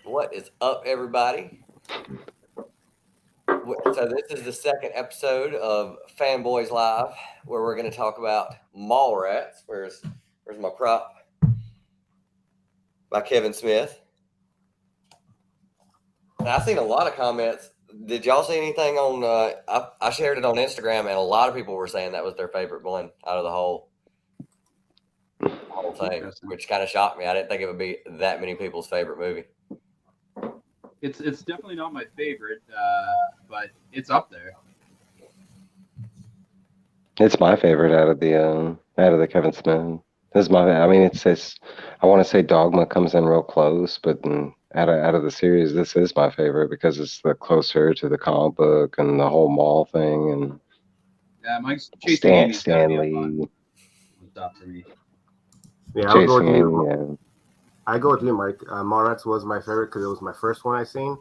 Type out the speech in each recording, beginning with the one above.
What is up, everybody? So this is the second episode of Fanboys Live, where we're going to talk about Mallrats. Where's my prop? By Kevin Smith. And I've seen a lot of comments. Did y'all see anything on? I shared it on Instagram, and a lot of people were saying that was their favorite one out of the whole thing, which kind of shocked me. I didn't think it would be that many people's favorite movie. It's definitely not my favorite, but it's up there. It's my favorite out of the Kevin Smith. This is my. I mean, it says I want to say Dogma comes in real close, but out of the series, this is my favorite because it's the closer to the comic book and the whole mall thing and Mike's chasing Stanley. Stop for me. Yeah, I go with you, Mike. Mallrats was my favorite because it was my first one I seen,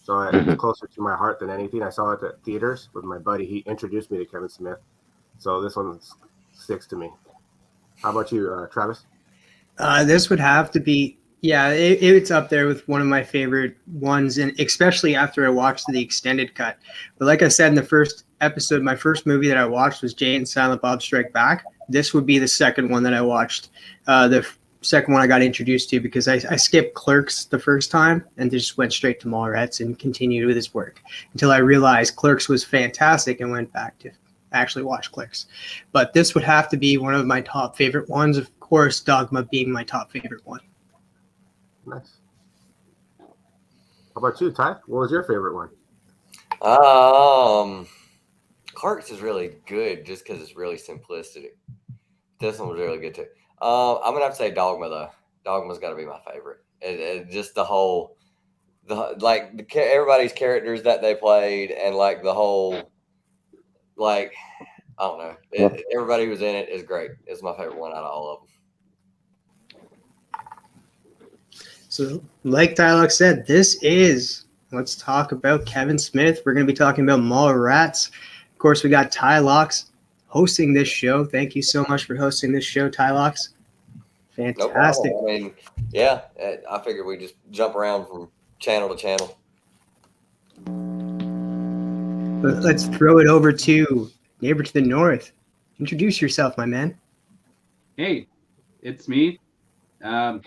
so it's closer to my heart than anything. I saw it at theaters with my buddy. He introduced me to Kevin Smith, so this one sticks to me. How about you, Travis? This would have to be, it's up there with one of my favorite ones, and especially after I watched the extended cut. But like I said in the first episode, my first movie that I watched was Jay and Silent Bob Strike Back. This would be the second one that I watched. The second one I got introduced to because I skipped Clerks the first time and just went straight to Mallrats and continued with his work until I realized Clerks was fantastic and went back to actually watch Clerks. But this would have to be one of my top favorite ones. Of course, Dogma being my top favorite one. Nice. How about you, Ty? What was your favorite one? Clerks is really good just because it's really simplistic. This one was really good too. I'm gonna have to say Dogma though. Dogma's got to be my favorite. It just everybody's characters that they played and like the whole I don't know. Everybody who's in it is great. It's my favorite one out of all of them. So, like Dialogue said, let's talk about Kevin Smith. We're going to be talking about Mallrats. Of course, we got Ty Locks hosting this show. Thank you so much for hosting this show, Ty Locks. Fantastic. No, I mean, yeah, I figured we just jump around from channel to channel. Let's throw it over to neighbor to the north. Introduce yourself, my man. Hey, it's me. I'm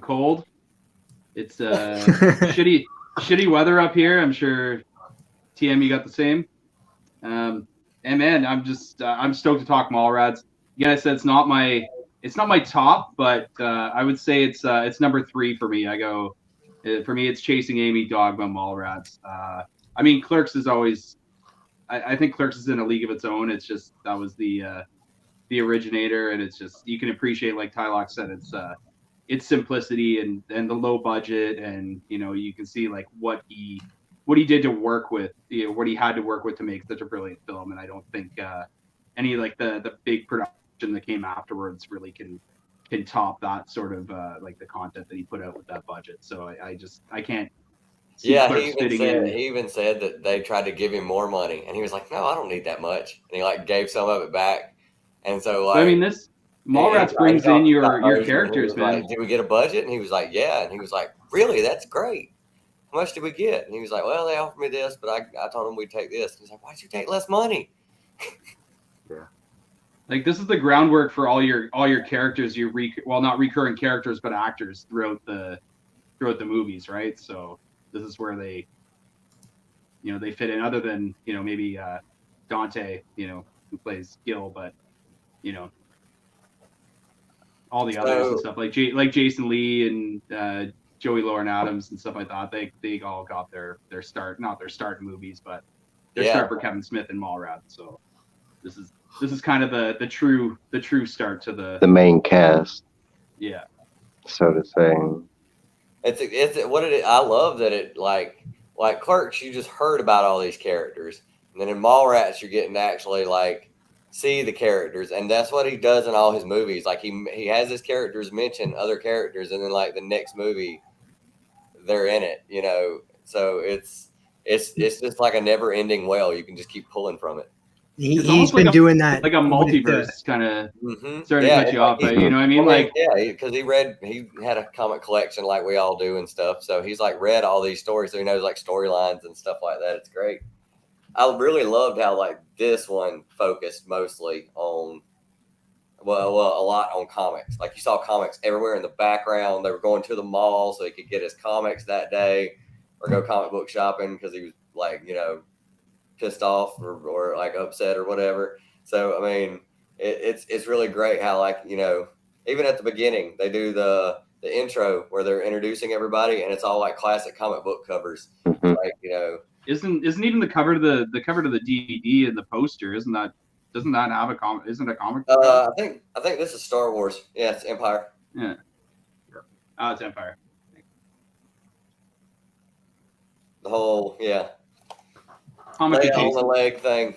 cold. It's shitty weather up here. I'm sure TM, you got the same. And man, I'm stoked to talk Mallrats. Again, I said it's not my top, but I would say it's number 3 for me. For me, it's Chasing Amy, Dogma, Mallrats. I mean, Clerks is always. I think Clerks is in a league of its own. It's just that was the originator, and it's just you can appreciate, like Tylock said, its simplicity and the low budget, and you can see like what he did to work with, what he had to work with to make such a brilliant film. And I don't think any like the big production that came afterwards really can top that sort of like the content that he put out with that budget. So I can't. Yeah, he even said that they tried to give him more money, and he was like, "No, I don't need that much," and he like gave some of it back. And so, I mean, this Mallrats brings in your characters, man. Like, did we get a budget? And he was like, "Yeah," and he was like, "Really? That's great. How much did we get?" And he was like, "Well, they offered me this, but I told them we'd take this." And he's like, "Why'd you take less money?" Yeah, like this is the groundwork for all your characters. Not recurring characters, but actors throughout the movies, right? So. This is where they fit in, other than, maybe Dante, who plays Gil, but, all the others and stuff like Jason Lee and Joey Lauren Adams and stuff like that. They all got their start, not their start in movies, but their start for Kevin Smith and Mallrats. So this is kind of the true start to the main cast. Yeah. So to say. I love that it like Clerks, you just heard about all these characters, and then in Mallrats you're getting to actually like see the characters, and that's what he does in all his movies. Like he has his characters mention other characters, and then like the next movie they're in it, So it's just like a never ending well. You can just keep pulling from it. He's almost been like doing that like a with multiverse kind of starting to Yeah, cut you like off. But you know what I mean? well, Like, yeah, because he had a comic collection like we all do and stuff. So he's like read all these stories, so he knows like storylines and stuff like that. It's great. I really loved how like this one focused mostly on well, a lot on comics. Like you saw comics everywhere in the background. They were going to the mall so he could get his comics that day, or go comic book shopping because he was like pissed off or like upset or whatever. So I mean, it's really great how like even at the beginning they do the intro where they're introducing everybody and it's all like classic comic book covers. Mhm. Like isn't even the cover to the cover to the DVD and the poster? Doesn't that have a comic? Isn't it a comic? I think this is Star Wars. Yeah, it's Empire. Yeah. Oh, it's Empire. The whole Comic lay on the adjacent. leg thing.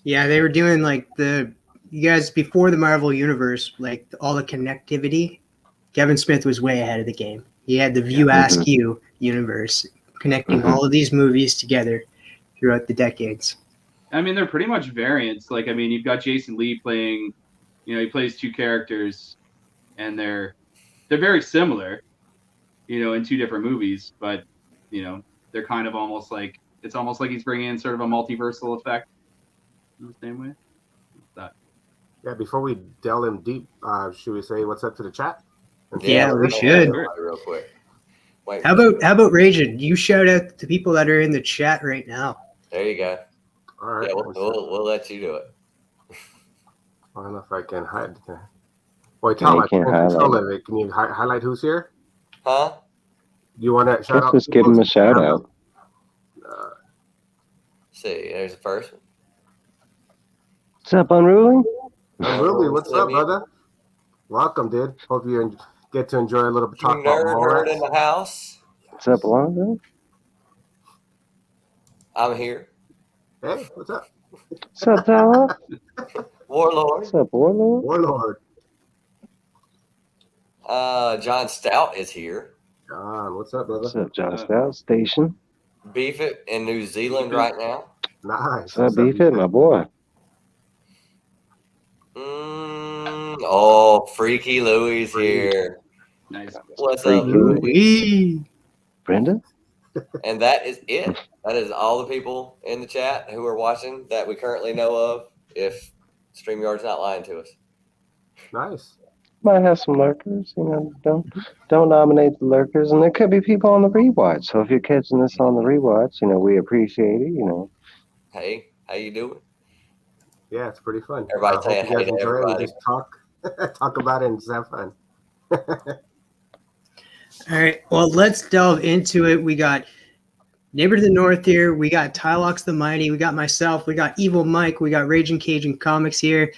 Yeah, they were doing like you guys before the Marvel Universe, like all the connectivity. Kevin Smith was way ahead of the game. He had the View Askew universe connecting all of these movies together throughout the decades. I mean, they're pretty much variants. Like, I mean, you've got Jason Lee playing, he plays two characters, and they're very similar, in two different movies. But, they're kind of almost like it's almost like he's bringing in sort of a multiversal effect in the same way. Yeah, before we delve in deep, should we say what's up to the chat? Yeah, we should. Real quick. Wait. How about Raging? You shout out to people that are in the chat right now. There you go. All right. Yeah, we'll let you do it. I don't know if I can hide. Boy, Tom, I can't control of it. Can you highlight who's here? Huh? You want to shout out? Just give him a shout out. See, there's the first one. What's up, Unruly? Unruly, what's up, brother? Welcome, dude. Hope you get to enjoy a little bit talk about Nerd in the house. What's up, Alonzo? I'm here. Hey, what's up? What's up, Tyler? Warlord. What's up, Warlord? Warlord. John Stout is here. John, what's up, brother? What's up, John Stout Station? Beef It in New Zealand right now. Nice. What's up, Beef It, my boy? Oh, Freaky Louie's here. Nice. What's Freaky up, Louie? Brenda? And that is it. That is all the people in the chat who are watching that we currently know of. If StreamYard's not lying to us. Nice. Might have some lurkers, don't nominate the lurkers, and there could be people on the rewatch. So if you're catching this on the rewatch, we appreciate it. Hey, how you doing? Yeah, it's pretty fun. Everybody saying hey to everybody. Just talk about it and just have fun. All right, well, let's delve into it. We got Neighbor to the North here. We got Tylox the Mighty. We got myself. We got Evil Mike. We got Raging Cajun Comics here.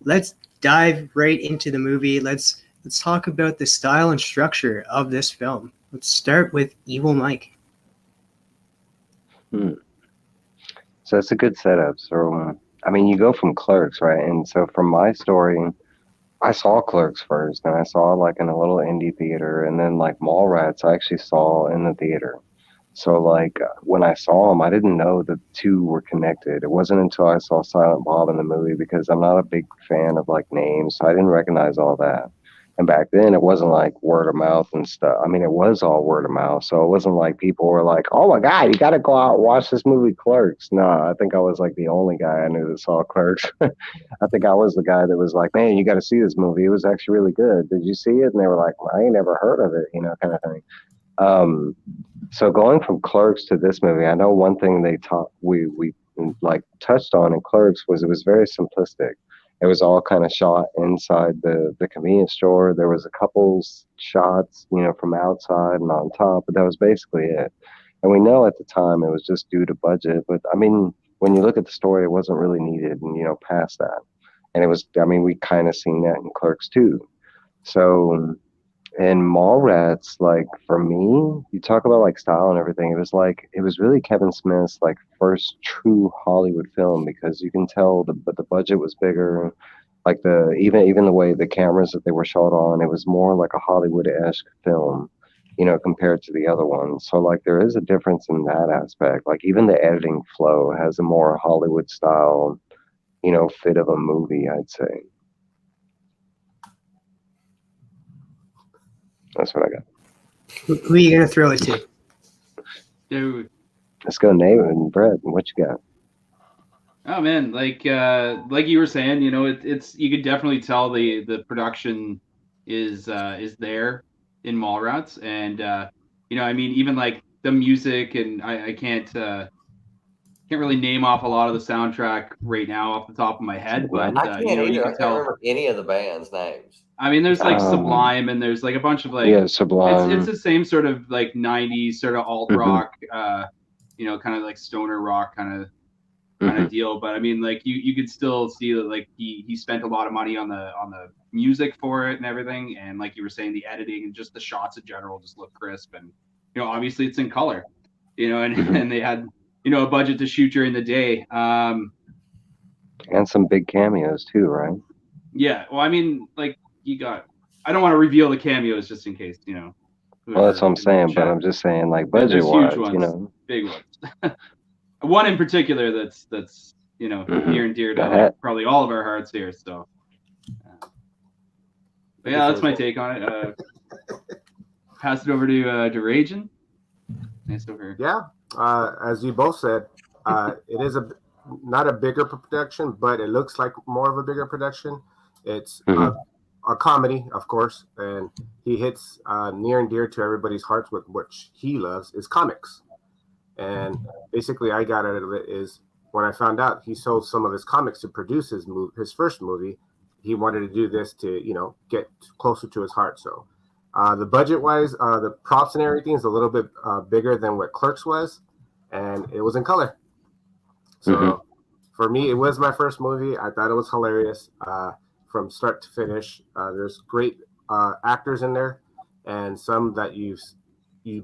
Let's dive right into the movie. Let's talk about the style and structure of this film. Let's start with Evil Mike. So it's a good setup. So, you go from Clerks, right? And so from my story, I saw Clerks first, and I saw like in a little indie theater, and then like Mallrats I actually saw in the theater. So like when I saw them, I didn't know the two were connected. It wasn't until I saw Silent Bob in the movie, because I'm not a big fan of like names, so I didn't recognize all that. And back then it wasn't like word of mouth and stuff. It was all word of mouth. So it wasn't like people were like, oh my God, you got to go out and watch this movie Clerks. No, I think I was like the only guy I knew that saw Clerks. I think I was the guy that was like, man, you got to see this movie. It was actually really good. Did you see it? And they were like, well, I ain't never heard of it, kind of thing. So going from Clerks to this movie, I know one thing we like touched on in Clerks was it was very simplistic. It was all kind of shot inside the convenience store. There was a couple shots, from outside and on top, but that was basically it. And we know at the time it was just due to budget. But when you look at the story, it wasn't really needed, and past that. And it was, we kind of seen that in Clerks too. So in Mallrats, like for me, you talk about like style and everything. It was really Kevin Smith's like first true Hollywood film, because you can tell the budget was bigger. Like even the way the cameras that they were shot on, it was more like a Hollywood-esque film, compared to the other ones. So like there is a difference in that aspect. Like even the editing flow has a more Hollywood style fit of a movie, I'd say. That's what I got. Who are you gonna throw it to? Dude. Let's go, Nate and Brett. What you got? Oh man, like you were saying, it's you could definitely tell the production is there in Mallrats, and I mean, even like the music, and I can't really name off a lot of the soundtrack right now off the top of my head, but I can't either. you I can can't tell. remember any of the band's names. I mean, there's like Sublime, and there's like a bunch of like Sublime. It's the same sort of like '90s sort of alt rock, kind of like stoner rock kind of deal. But I mean, like you could still see that like he spent a lot of money on the music for it and everything, and like you were saying, the editing and just the shots in general just look crisp, and obviously it's in color, and they had a budget to shoot during the day. And some big cameos too, right? Yeah, well, I mean, like I don't want to reveal the cameos just in case, Well, that's what I'm saying, but I'm just saying, like, budget-wise, big ones. One in particular that's near and dear to probably all of our hearts here. So, but yeah, that's my take on it. Pass it over to Ragin. Nice over. Yeah, as you both said, it is not a bigger production, but it looks like more of a bigger production. It's a comedy, of course, and he hits near and dear to everybody's hearts with which he loves is comics. And basically, I got out of it is when I found out he sold some of his comics to produce his first movie. He wanted to do this to get closer to his heart. So the budget-wise, the props and everything is a little bit bigger than what Clerks was, and it was in color. So for me, it was my first movie. I thought it was hilarious from start to finish. There's great actors in there, and some that you've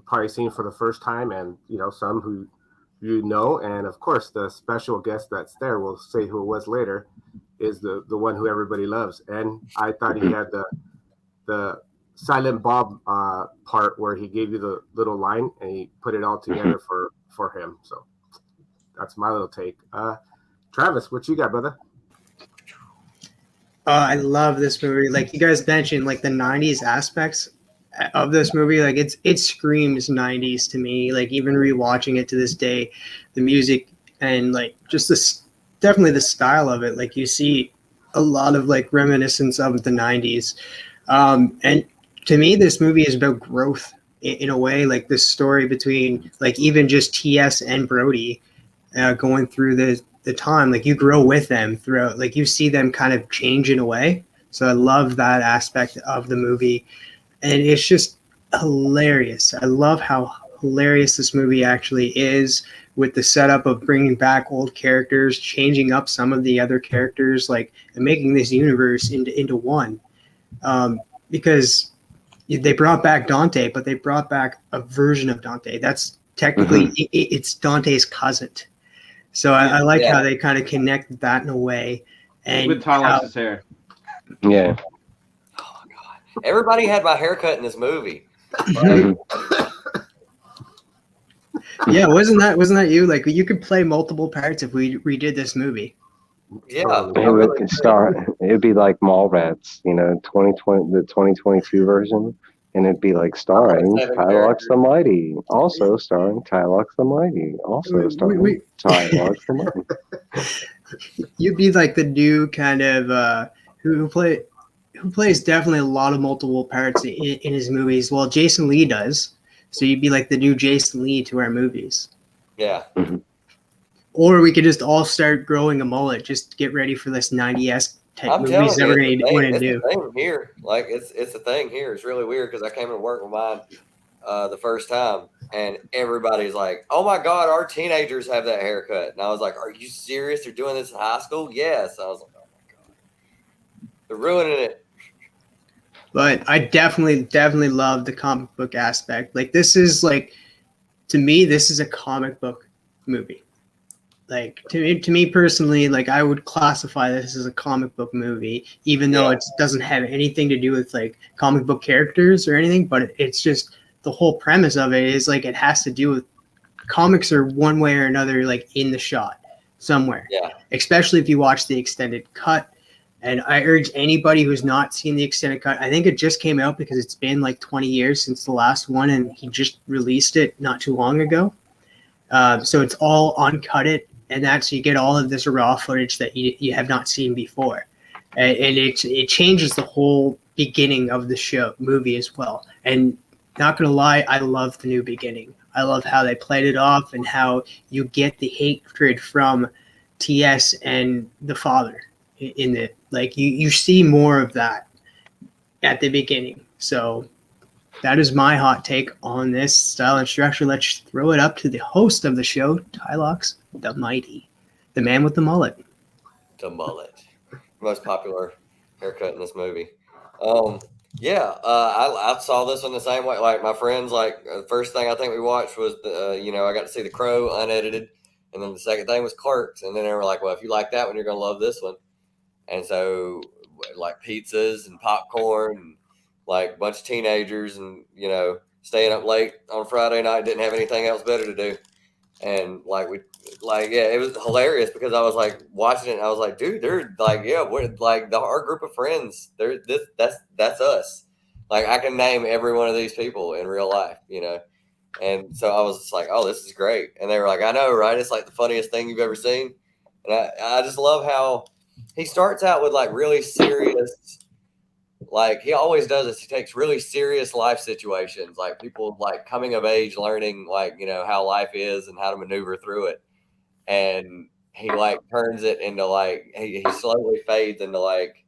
probably seen for the first time, and some who and of course the special guest that's there, we'll say who it was later, is the one who everybody loves. And I thought he had the Silent Bob part where he gave you the little line and he put it all together for him. So that's my little take. Travis, what you got, brother? I love this movie. Like you guys mentioned, like the 90s aspects of this movie, like it screams 90s to me. Like even rewatching it to this day, the music and like just definitely the style of it, like you see a lot of like reminiscence of the 90s. And to me, this movie is about growth in a way, like this story between like even just TS and Brody going through the time, like you grow with them throughout, like you see them kind of change in a way. So I love that aspect of the movie. And it's just hilarious. I love how hilarious this movie actually is with the setup of bringing back old characters, changing up some of the other characters, like and making this universe into one. Because they brought back Dante, but they brought back a version of Dante. That's technically it's Dante's cousin. So I like how they kind of connect that in a way. And with Tyler's hair. Yeah. Oh my god! Everybody had my haircut in this movie. Yeah, wasn't that you? Like you could play multiple parts if we redid this movie. Yeah, it'd be like Mallrats, 2020, the 2022 version, and it'd be like starring Tylox the Mighty, also starring Tylox the Mighty, also starring Tylox the Mighty. You'd be like the new kind of who plays definitely a lot of multiple parts in his movies. Well, Jason Lee does, so you'd be like the new Jason Lee to our movies. Yeah. Or we could just all start growing a mullet. Just get ready for this 90s type movies that we're going to do. It's a thing here. Like it's a thing here. It's really weird because I came to work with mine the first time, and everybody's like, "Oh my god, our teenagers have that haircut." And I was like, "Are you serious? They're doing this in high school?" Yes. I was like, "Oh my god, they're ruining it." But I definitely love the comic book aspect. Like this is like, to me, this is a comic book movie. Like to me personally, like I would classify this as a comic book movie, even though it doesn't have anything to do with like comic book characters or anything. But it's just the whole premise of it is like it has to do with comics are one way or another like in the shot. somewhere. Yeah. Especially if you watch the extended cut. And I urge anybody who's not seen the extended cut, I think it just came out because it's been like 20 years since the last one, and he just released it not too long ago. So it's all uncutted, and that's you get all of this raw footage that you have not seen before. And it changes the whole beginning of the movie as well. And not going to lie, I love the new beginning. I love how they played it off and how you get the hatred from TS and the father in it. Like you see more of that at the beginning. So that is my hot take on this style and structure. Let's throw it up to the host of the show, Tylox the Mighty, the man with the mullet. The mullet, most popular haircut in this movie. I saw this one the same way. Like my friends, like the first thing I think we watched was I got to see The Crow unedited, and then the second thing was Clerks, and then they were like, well, if you like that one, you're gonna love this one. And so, like pizzas and popcorn, and like a bunch of teenagers, and staying up late on Friday night, didn't have anything else better to do, and it was hilarious because I was like watching it, and I was like, dude, they're like, we're like our group of friends. That's us. Like I can name every one of these people in real life, And so I was just like, oh, this is great. And they were like, I know, right? It's like the funniest thing you've ever seen. And I just love how he starts out with like really serious, like he always does this. He takes really serious life situations, like people like coming of age, learning like, how life is and how to maneuver through it. And he like turns it into like, he slowly fades into like,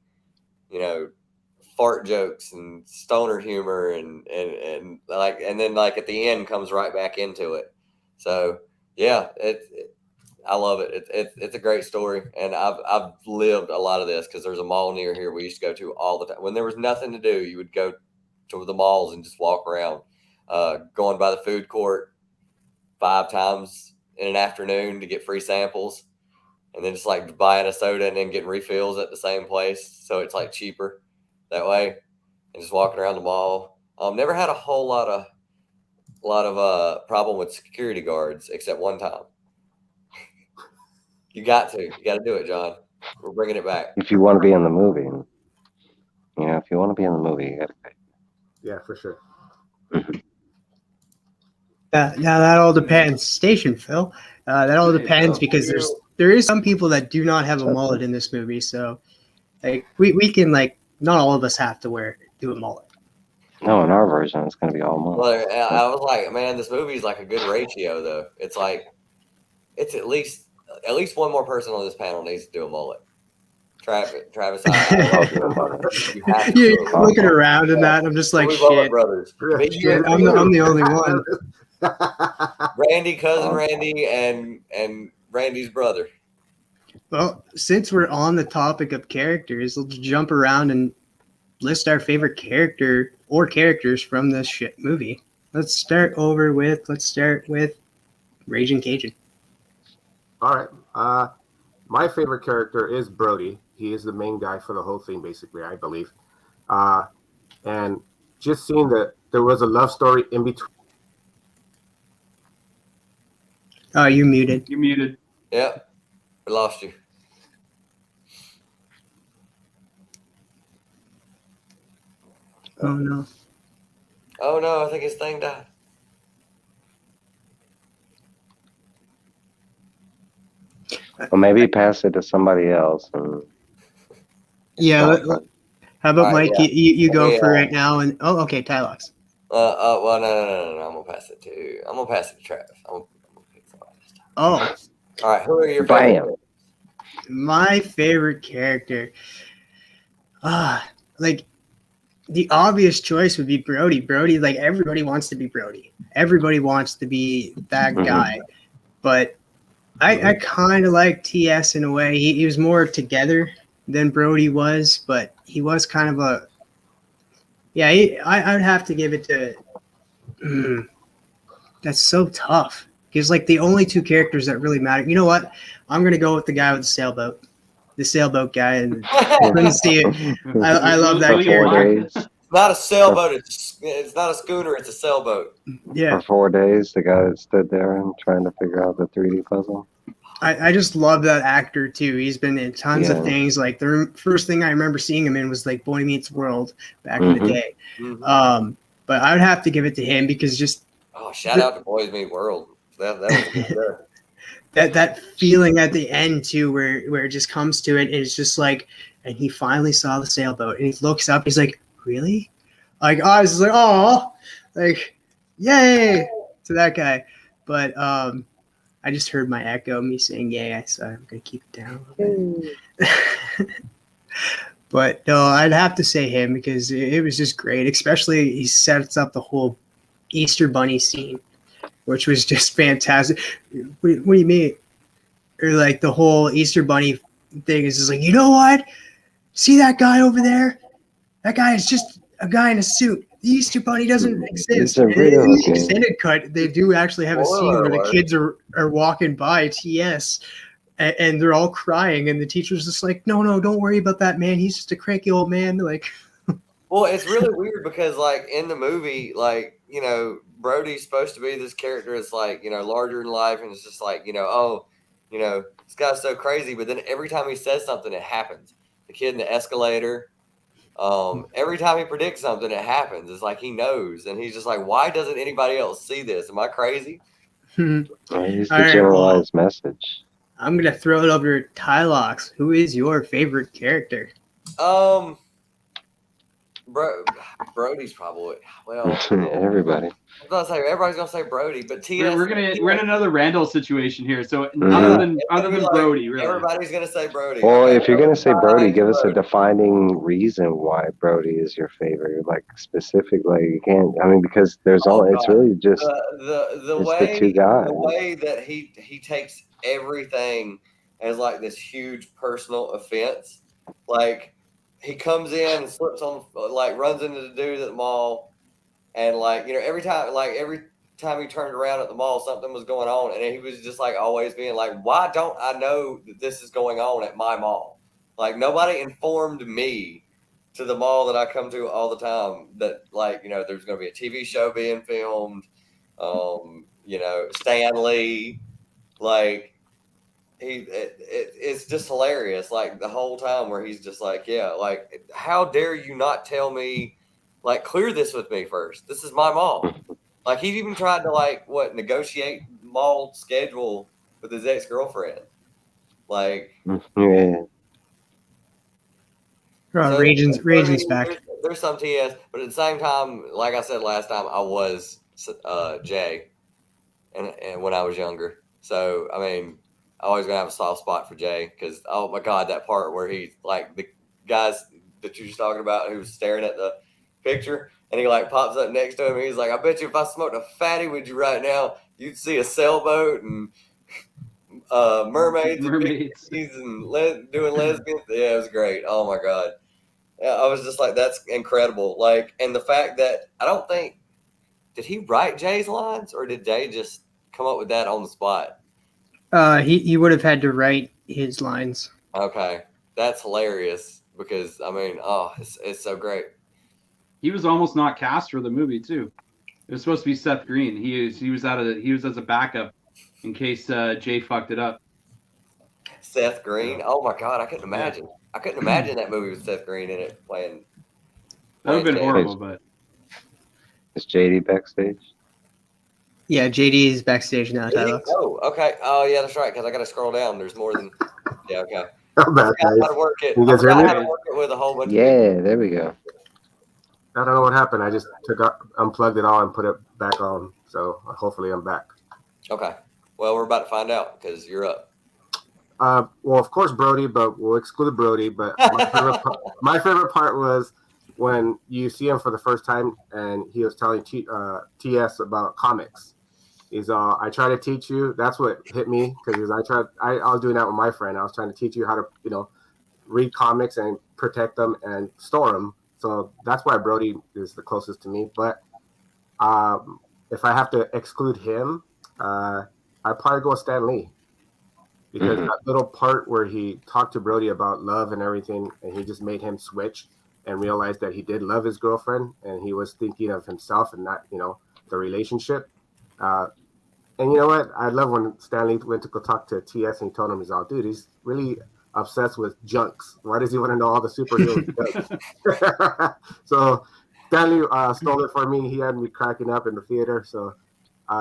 fart jokes and stoner humor and then like at the end comes right back into it. So yeah, I love it. It's a great story, and I've lived a lot of this because there's a mall near here we used to go to all the time. When there was nothing to do, you would go to the malls and just walk around, going by the food court 5 times in an afternoon to get free samples, and then just like buying a soda and then getting refills at the same place, so it's like cheaper that way, and just walking around the mall. Never had a whole lot of problem with security guards except one time. You got to do it, John. We're bringing it back. If you want to be in the movie, if you want to be in the movie, you got to pay. Yeah, for sure. Now that all depends. Station Phil. That all depends because there is some people that do not have a mullet in this movie. So like we can like not all of us have to do a mullet. No, in our version, it's going to be all mullet. Well, I was like, man, this movie is like a good ratio though. It's like it's at least one more person on this panel needs to do a mullet. Travis, You're looking around in that. I'm just like, shit. Brothers. I'm the only one. Randy, cousin Randy, and Randy's brother. Well, since we're on the topic of characters, let's jump around and list our favorite character or characters from this movie. Let's start with Raging Cajun. All right. My favorite character is Brody. He is the main guy for the whole thing, basically, I believe. And just seeing that there was a love story in between. Oh, you muted. You muted. Yep. We lost you. Oh, no. Oh, no. I think his thing died. Well, maybe pass it to somebody else. Yeah. How about Mike? Yeah. You go for it now. And okay, Tylox. Well, no. I'm gonna pass it to Travis. I'm gonna pick somebody this time. Oh. All right. Who are your favorite? My favorite character. Like the obvious choice would be Brody. Brody, like everybody wants to be Brody. Everybody wants to be that guy. But I kind of like TS in a way. He was more together than Brody was, but he was kind of a. Yeah, I'd have to give it to. That's so tough. Because like the only 2 characters that really matter. You know what? I'm gonna go with the guy with the sailboat. The sailboat guy, and couldn't see it. I love that character. It's not a sailboat. It's not a schooner. It's a sailboat. Yeah. For 4 days, the guy that stood there and trying to figure out the 3D puzzle. I just love that actor too. He's been in tons of things. Like the first thing I remember seeing him in was like Boy Meets World back in the day. But I would have to give it to him because just shout out to Boys Meet World. That was good. that feeling at the end too, where it just comes to it, and it's just like, and he finally saw the sailboat, and he looks up, he's like, really? Like I was like, oh, like yay to that guy. But I just heard my echo, me saying yay, so I'm gonna keep it down a little bit. But no, I'd have to say him because it was just great. Especially he sets up the whole Easter Bunny scene, which was just fantastic. What do you mean? Or like the whole Easter Bunny thing is just like, you know what? See that guy over there? That guy is just a guy in a suit. The Easter Bunny doesn't exist. In the extended cut, they do actually have a scene where the kids are walking by TS and they're all crying, and the teacher's just like, no, don't worry about that man. He's just a cranky old man. Like, well, it's really weird because like in the movie, like, you know, Brody's supposed to be this character that's like, you know, larger than life, and it's just like, you know, oh, you know, this guy's so crazy, but then every time he says something, it happens. The kid in the escalator, every time he predicts something, it happens. It's like he knows, and he's just like, why doesn't anybody else see this? Am I crazy? He's the generalized message. I'm gonna throw it over to Tylox. Who is your favorite character? Brody's probably everybody. I was gonna say everybody's gonna say Brody, but TS we're in another Randall situation here. So other than like, Brody, really, everybody's gonna say Brody. Well, if you're gonna say Brody, give us a defining reason why Brody is your favorite. Like specific, like you can't. I mean, because there's it's really just the way the two guys. The way that he takes everything as like this huge personal offense, like. He comes in and slips on, like, runs into the dude at the mall, and like, you know, every time he turned around at the mall, something was going on, and he was just like always being like, "Why don't I know that this is going on at my mall? Like, nobody informed me to the mall that I come to all the time that, like, you know, there's going to be a TV show being filmed, you know, Stan Lee, like." It's just hilarious, like the whole time where he's just like, yeah, like, how dare you not tell me, like, clear this with me first. This is my mall. Like, he even tried to like negotiate mall schedule with his ex-girlfriend. Like, yeah. So Raging's back. There's some TS, but at the same time, like I said last time, I was Jay, and when I was younger. So I mean, I always gonna have a soft spot for Jay because, oh my God, that part where he, like, the guys that you were talking about who was staring at the picture, and he like pops up next to him, and he's like, I bet you if I smoked a fatty with you right now, you'd see a sailboat and mermaids and doing lesbians. Yeah, it was great. Oh my God. Yeah, I was just like, that's incredible. Like, and the fact that I don't think, did he write Jay's lines or did Jay just come up with that on the spot? He would have had to write his lines. Okay, that's hilarious because I mean, oh, it's so great. He was almost not cast for the movie too. It was supposed to be Seth Green. He was as a backup in case Jay fucked it up. Seth Green. Oh my God, I couldn't imagine. Yeah. I couldn't imagine that movie with Seth Green in it playing. That would have been horrible, but. Is JD backstage? Yeah, JD is backstage now. Oh, okay. Oh, yeah, that's right. Because I got to scroll down. There's more than. Yeah, okay. I'm back, guys. How to work it. You guys hear me? How to work it with a whole bunch. Yeah, there we go. I don't know what happened. I just unplugged it all and put it back on. So hopefully I'm back. Okay. Well, we're about to find out because you're up. Well, of course, Brody, but we'll exclude Brody. But my favorite part was when you see him for the first time and he was telling TS about comics. He's I try to teach you. That's what hit me because I was doing that with my friend. I was trying to teach you how to, read comics and protect them and store them. So that's why Brody is the closest to me. But if I have to exclude him, I'd probably go with Stan Lee. Because that little part where he talked to Brody about love and everything, and he just made him switch and realize that he did love his girlfriend and he was thinking of himself and not, the relationship. And you know what? I love when Stanley went to go talk to TS and he told him, he's all, dude, he's really obsessed with junks. Why does he want to know all the superheroes junks? So Stanley stole it for me. He had me cracking up in the theater. So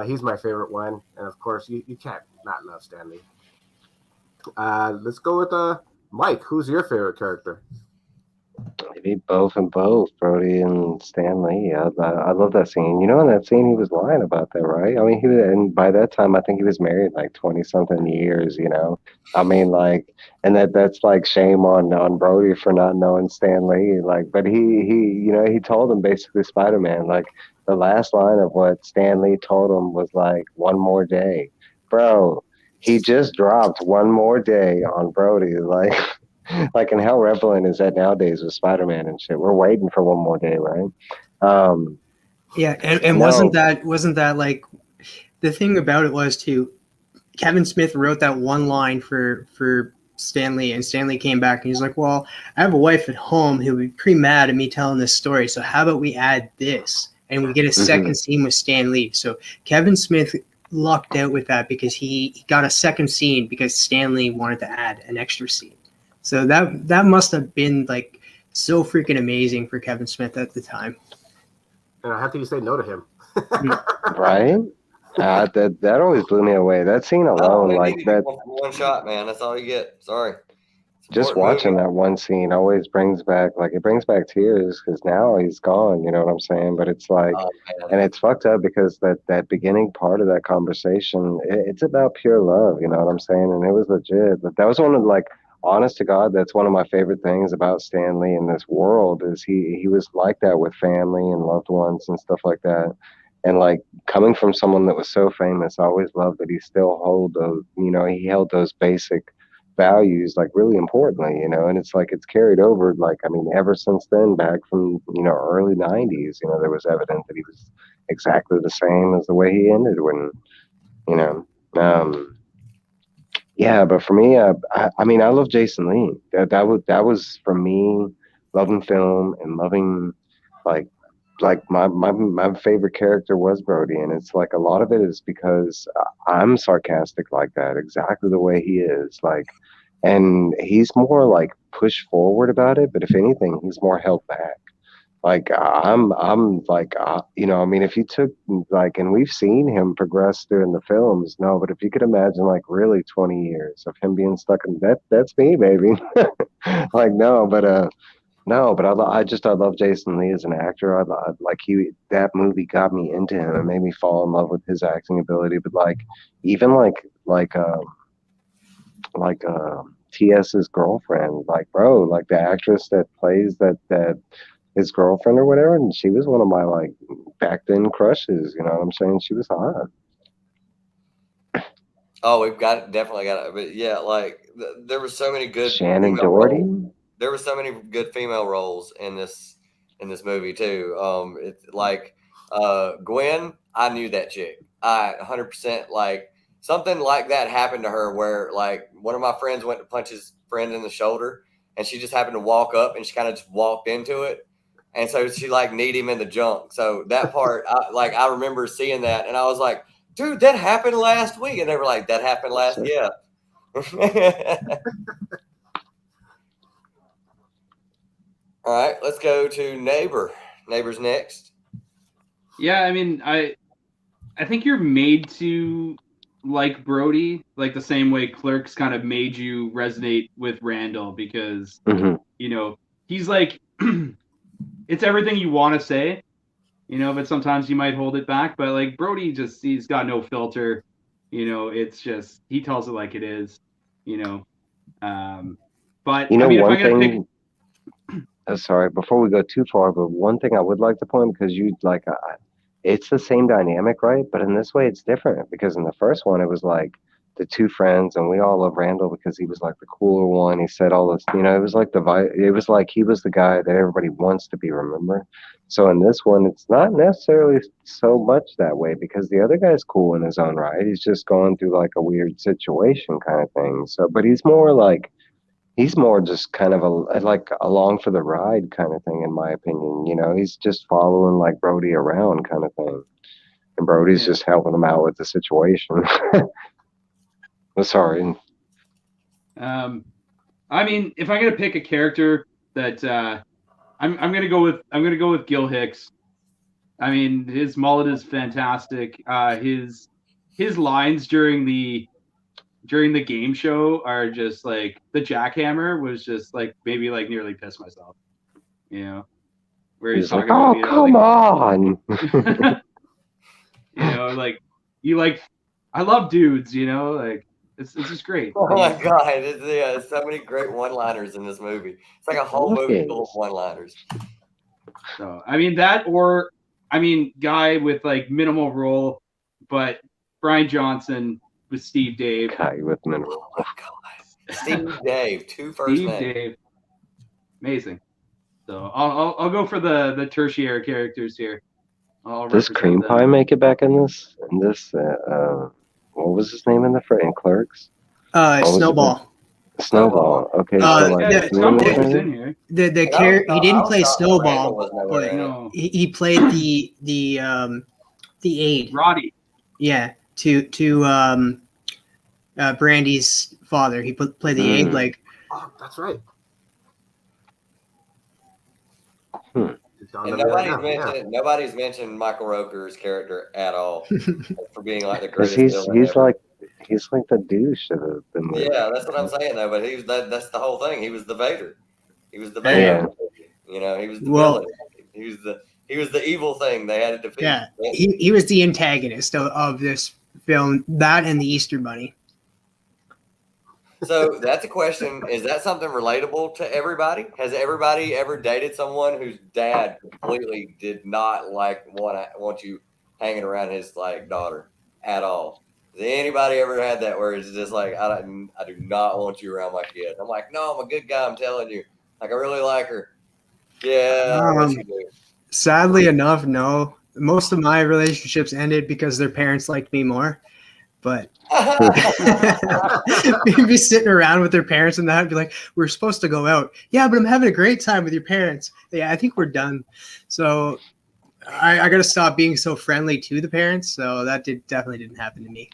he's my favorite one. And of course, you can't not love Stanley. Let's go with Mike. Who's your favorite character? Maybe both and both, Brody and Stan Lee. I love that scene. You know, in that scene, he was lying about that, right? I mean, he was, and by that time, I think he was married like 20 something years. You know, I mean, like, and that's like shame on Brody for not knowing Stan Lee. Like, but you know, he told him basically Spider Man. Like, the last line of what Stan Lee told him was like, "One more day, bro." He just dropped one more day on Brody. Like. Like, and how relevant is that nowadays with Spider-Man and shit? We're waiting for one more day, right? Yeah, and No. wasn't that like the thing about it was too? Kevin Smith wrote that one line for Stanley, and Stanley came back and he's like, "Well, I have a wife at home who would be pretty mad at me telling this story. So how about we add this and we get a second scene with Stan Lee?" So Kevin Smith lucked out with that because he got a second scene because Stanley wanted to add an extra scene. So that must have been like so freaking amazing for Kevin Smith at the time. And how can you say no to him? Right? That always blew me away. That scene alone, like that. One shot, man. That's all you get. Sorry. Just watching that one scene always brings back, like, it brings back tears because now he's gone. You know what I'm saying? But it's like, and it's fucked up because that beginning part of that conversation, it's about pure love. You know what I'm saying? And it was legit. But that was one of like. Honest to God, that's one of my favorite things about Stan Lee in this world is he was like that with family and loved ones and stuff like that. And like coming from someone that was so famous, I always loved that he still held those, you know, he held those basic values like really importantly, you know, and it's like it's carried over like I mean, ever since then, back from, you know, early 90s, you know, there was evidence that he was exactly the same as the way he ended when, you know. Yeah, but for me, I mean, I love Jason Lee. That was for me, loving film and loving, like, my favorite character was Brody, and it's like a lot of it is because I'm sarcastic like that, exactly the way he is, like, and he's more like push forward about it, but if anything, he's more held back. Like I'm like you know, I mean, if you took like, and we've seen him progress during the films, no, but if you could imagine like really 20 years of him being stuck in that's me, baby. Like no, but I love Jason Lee as an actor. Like that movie got me into him and made me fall in love with his acting ability. But like even like TS's girlfriend, like bro, like the actress that plays that his girlfriend or whatever, and she was one of my like back then crushes. You know what I'm saying? She was hot. Oh, definitely got it. But yeah, like there were so many good Shannon female Doherty. roles. There were so many good female roles in this movie too. It's like Gwen. I knew that chick. I 100% like something like that happened to her where like one of my friends went to punch his friend in the shoulder, and she just happened to walk up and she kind of just walked into it. And so she like kneed him in the junk. So that part, I remember seeing that, and I was like, dude, that happened last week. And they were like, that happened last, yeah. All right, let's go to Neighbor. Neighbor's next. Yeah, I mean, I think you're made to like Brody, like the same way Clerks kind of made you resonate with Randall because, you know, he's like, it's everything you want to say, you know, but sometimes you might hold it back. But like Brody, he's got no filter, you know, it's just, he tells it like it is, you know. But you know, I mean, one if I'm going to thing, sorry, before we go too far, but one thing I would like to point, because you like, it's the same dynamic, right? But in this way, it's different because in the first one, it was like the two friends, and we all love Randall because he was like the cooler one. He said all this, you know, it was like it was like he was the guy that everybody wants to be remembered. So in this one, it's not necessarily so much that way because the other guy's cool in his own right. He's just going through like a weird situation kind of thing. So, but he's more just kind of like along for the ride kind of thing, in my opinion. You know, he's just following like Brody around kind of thing. and Brody's just helping him out with the situation. I'm sorry. I mean, if I'm gonna pick a character that I'm gonna go with Gil Hicks. I mean, his mullet is fantastic. His lines during the game show are just like the jackhammer was just like maybe like nearly pissed myself. You know, where he's He's like, talking about, "Oh, come on!" like you like, I love dudes. Like it's just great. Oh my god, there's so many great one-liners in this movie. It's like a whole movie full of one-liners. So I mean guy with like minimal role, but Brian Johnson with Steve Dave. Guy with minimal. Oh my god, Steve Dave, two first names. Steve Dave, amazing. So I'll go for the tertiary characters here. Does Cream Pie make it back in this? What was his name in Clerks? Snowball. Snowball. Okay, he didn't play Snowball, but he played the aide. Roddy. Yeah, to Brandy's father. He played the aide. Like, oh, that's right. And nobody's mentioned Michael Rooker's character at all for being like the greatest villain ever. He's like the douche of the movie. Yeah, that's what I'm saying though. But that's the whole thing. He was the Vader. He was the Vader. Yeah. He was the villain. He was the evil thing they had to defeat. Yeah, he was the antagonist of this film. That and the Easter Bunny. So that's a question. Is that something relatable to everybody? Has everybody ever dated someone whose dad completely did not want you hanging around his daughter at all? Has anybody ever had that where it's just like, I do not want you around my kid? I'm like, no, I'm a good guy. I'm telling you, I really like her. Yeah. What you do? Sadly enough, no. Most of my relationships ended because their parents liked me more. But we'd be sitting around with their parents and that and be like, we're supposed to go out. Yeah, but I'm having a great time with your parents. Yeah, I think we're done. So I got to stop being so friendly to the parents. So that definitely didn't happen to me.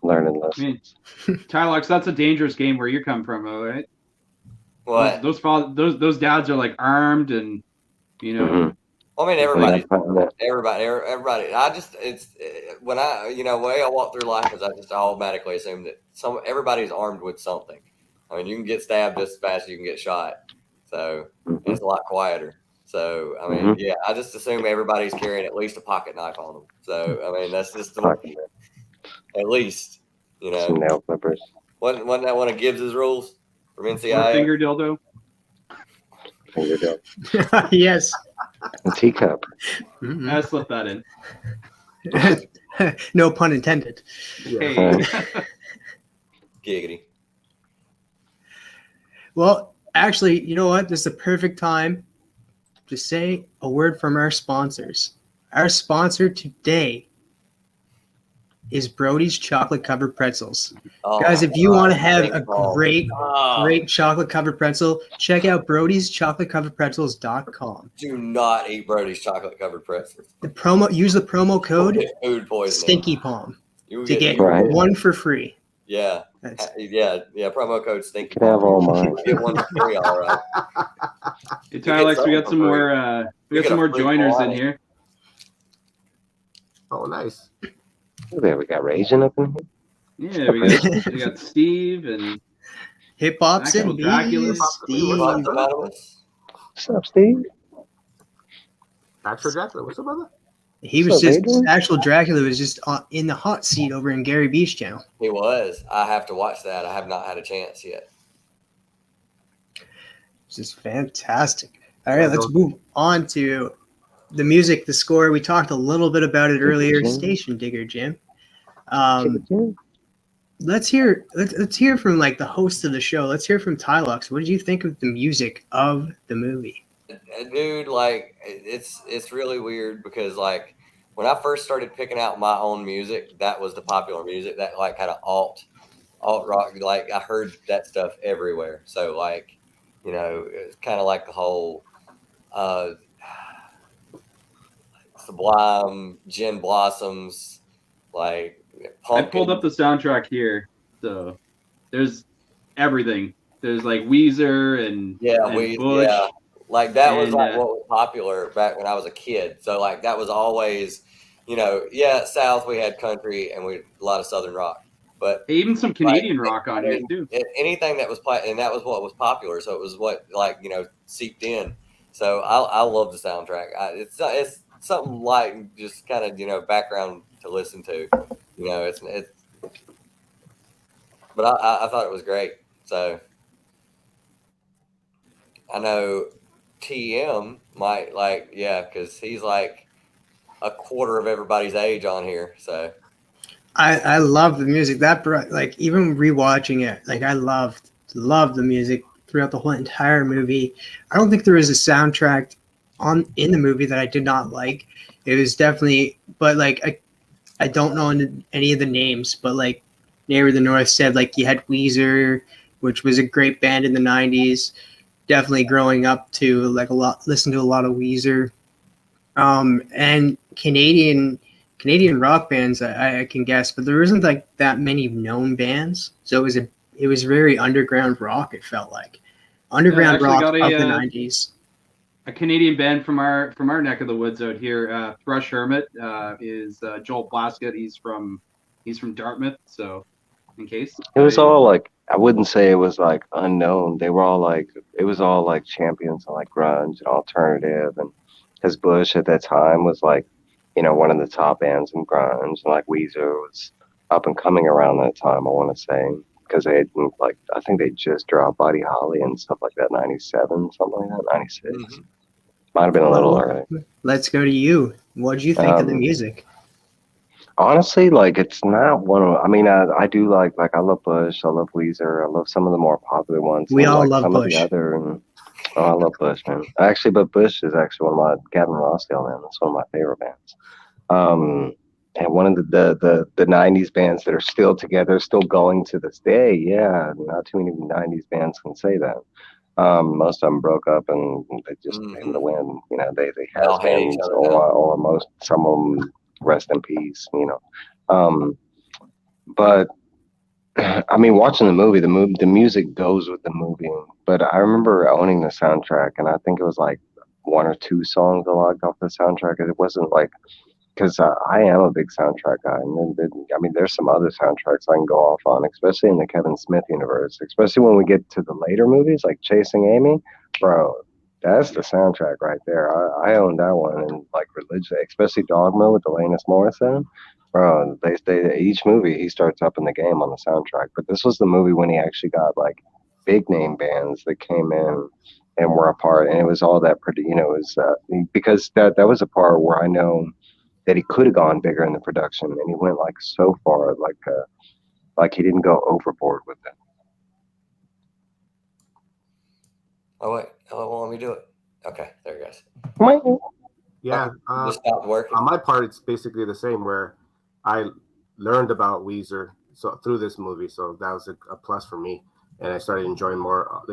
Learning lessons. Tylox, that's a dangerous game where you come from, right? What? Those dads are like armed and, Mm-hmm. I mean, everybody. When way I walk through life is I just automatically assume that everybody's armed with something. I mean, you can get stabbed just as fast as you can get shot. So it's a lot quieter. So, I mean, yeah, I just assume everybody's carrying at least a pocket knife on them. So, I mean, that's just at least, Some nail clippers. Wasn't that one of Gibbs's rules from NCIA? Finger dildo. Yes. A teacup. Mm-hmm. I slipped that in. No pun intended. Yeah. Giggity. Well, actually, you know what? This is the perfect time to say a word from our sponsors. Our sponsor today is Brody's chocolate covered pretzels. Oh, guys, if you want to have a great chocolate covered pretzel, check out Brody's chocolatecoveredpretzels.com. Do not eat Brody's chocolate covered pretzels. Use the promo code food poisoning. Stinky Palm to get one for free. Yeah. Yeah. Promo code Stinky Palm. Have all mine. Get one for free, all right. Hey, Tylex, we got some more some more joiners in here. Oh, nice. There, we got Raging up in here. Yeah, we got Steve and Hip Hops and Dracula. Steve. What's up, Steve? Actual Dracula, what's up, brother? Actual Dracula was just in the hot seat over in Gary V's channel. He was. I have to watch that. I have not had a chance yet. This is fantastic. All right, let's move on to the music, the score. We talked a little bit about it earlier. Station Digger, Jim. Let's hear from the host of the show. Let's hear from Tylux. What did you think of the music of the movie? Dude, it's really weird because when I first started picking out my own music, that was the popular music, that kind of alt rock. I heard that stuff everywhere. So it's kind of like the whole Sublime, Gin Blossoms, like I Pumpkin. pulled up the soundtrack here, so there's everything. There's like Weezer and Bush. Yeah, like that was and, like what was popular back when I was a kid. So like that was always, South we had country and a lot of Southern rock, but even some Canadian rock on here too. Anything that was and that was what was popular. So it was what seeped in. So I love the soundtrack. It's something like just kind of background to listen to. It's but I thought it was great. So I know TM might because he's like a quarter of everybody's age on here. So I love the music. Like even rewatching it, like I loved the music throughout the whole entire movie. I don't think there was a soundtrack in the movie that I did not like. It was definitely, but like I don't know any of the names, but like Neighbor of the North said, like you had Weezer, which was a great band in the 90s. Definitely growing up to listen to a lot of Weezer, and Canadian rock bands. I can guess, but there isn't like that many known bands, so it was very underground rock. It felt like underground rock of the 90s. A Canadian band from our neck of the woods out here, Thrush Hermit, is Joel Plaskett. He's from Dartmouth, so in case it was all like, I wouldn't say it was like unknown. They were all like, it was all like champions of like grunge and alternative, and because Bush at that time was like, one of the top bands in grunge, and like Weezer was up and coming around that time, I want to say, because they had like, I think they just dropped Buddy Holly and stuff like that, 97, something like that, 96. Mm-hmm. Might have been a little early. Let's go to you. What did you think of the music? Honestly, like it's not one of. I mean, I do like I love Bush. I love Weezer. I love some of the more popular ones. We all like love some Bush. Of the other, I love Bush, man. Actually, but Bush is actually one of my Gavin Rossdale, man. That's one of my favorite bands. And one of the '90s bands that are still together, still going to this day. Yeah, not too many '90s bands can say that. Most of them broke up and they just in the wind. They has bands or most some of them rest in peace. But I mean, watching the movie, the music goes with the movie. But I remember owning the soundtrack, and I think it was like one or two songs I logged off the soundtrack. It wasn't like, because I am a big soundtrack guy, and I mean, there's some other soundtracks I can go off on, especially in the Kevin Smith universe, especially when we get to the later movies like Chasing Amy, bro. That's the soundtrack right there. I own that one, and like religion, especially Dogma with Alanis Morissette. Bro, they each movie he starts up in the game on the soundtrack. But this was the movie when he actually got like big name bands that came in and were a part, and it was all that pretty. It was because that was a part where I know that he could have gone bigger in the production, and he went like so far, like he didn't go overboard with it. Oh wait, let me do it. Okay, there it goes. Yeah, just stopped working. On my part, it's basically the same. Where I learned about Weezer through this movie, so that was a plus for me, and I started enjoying more,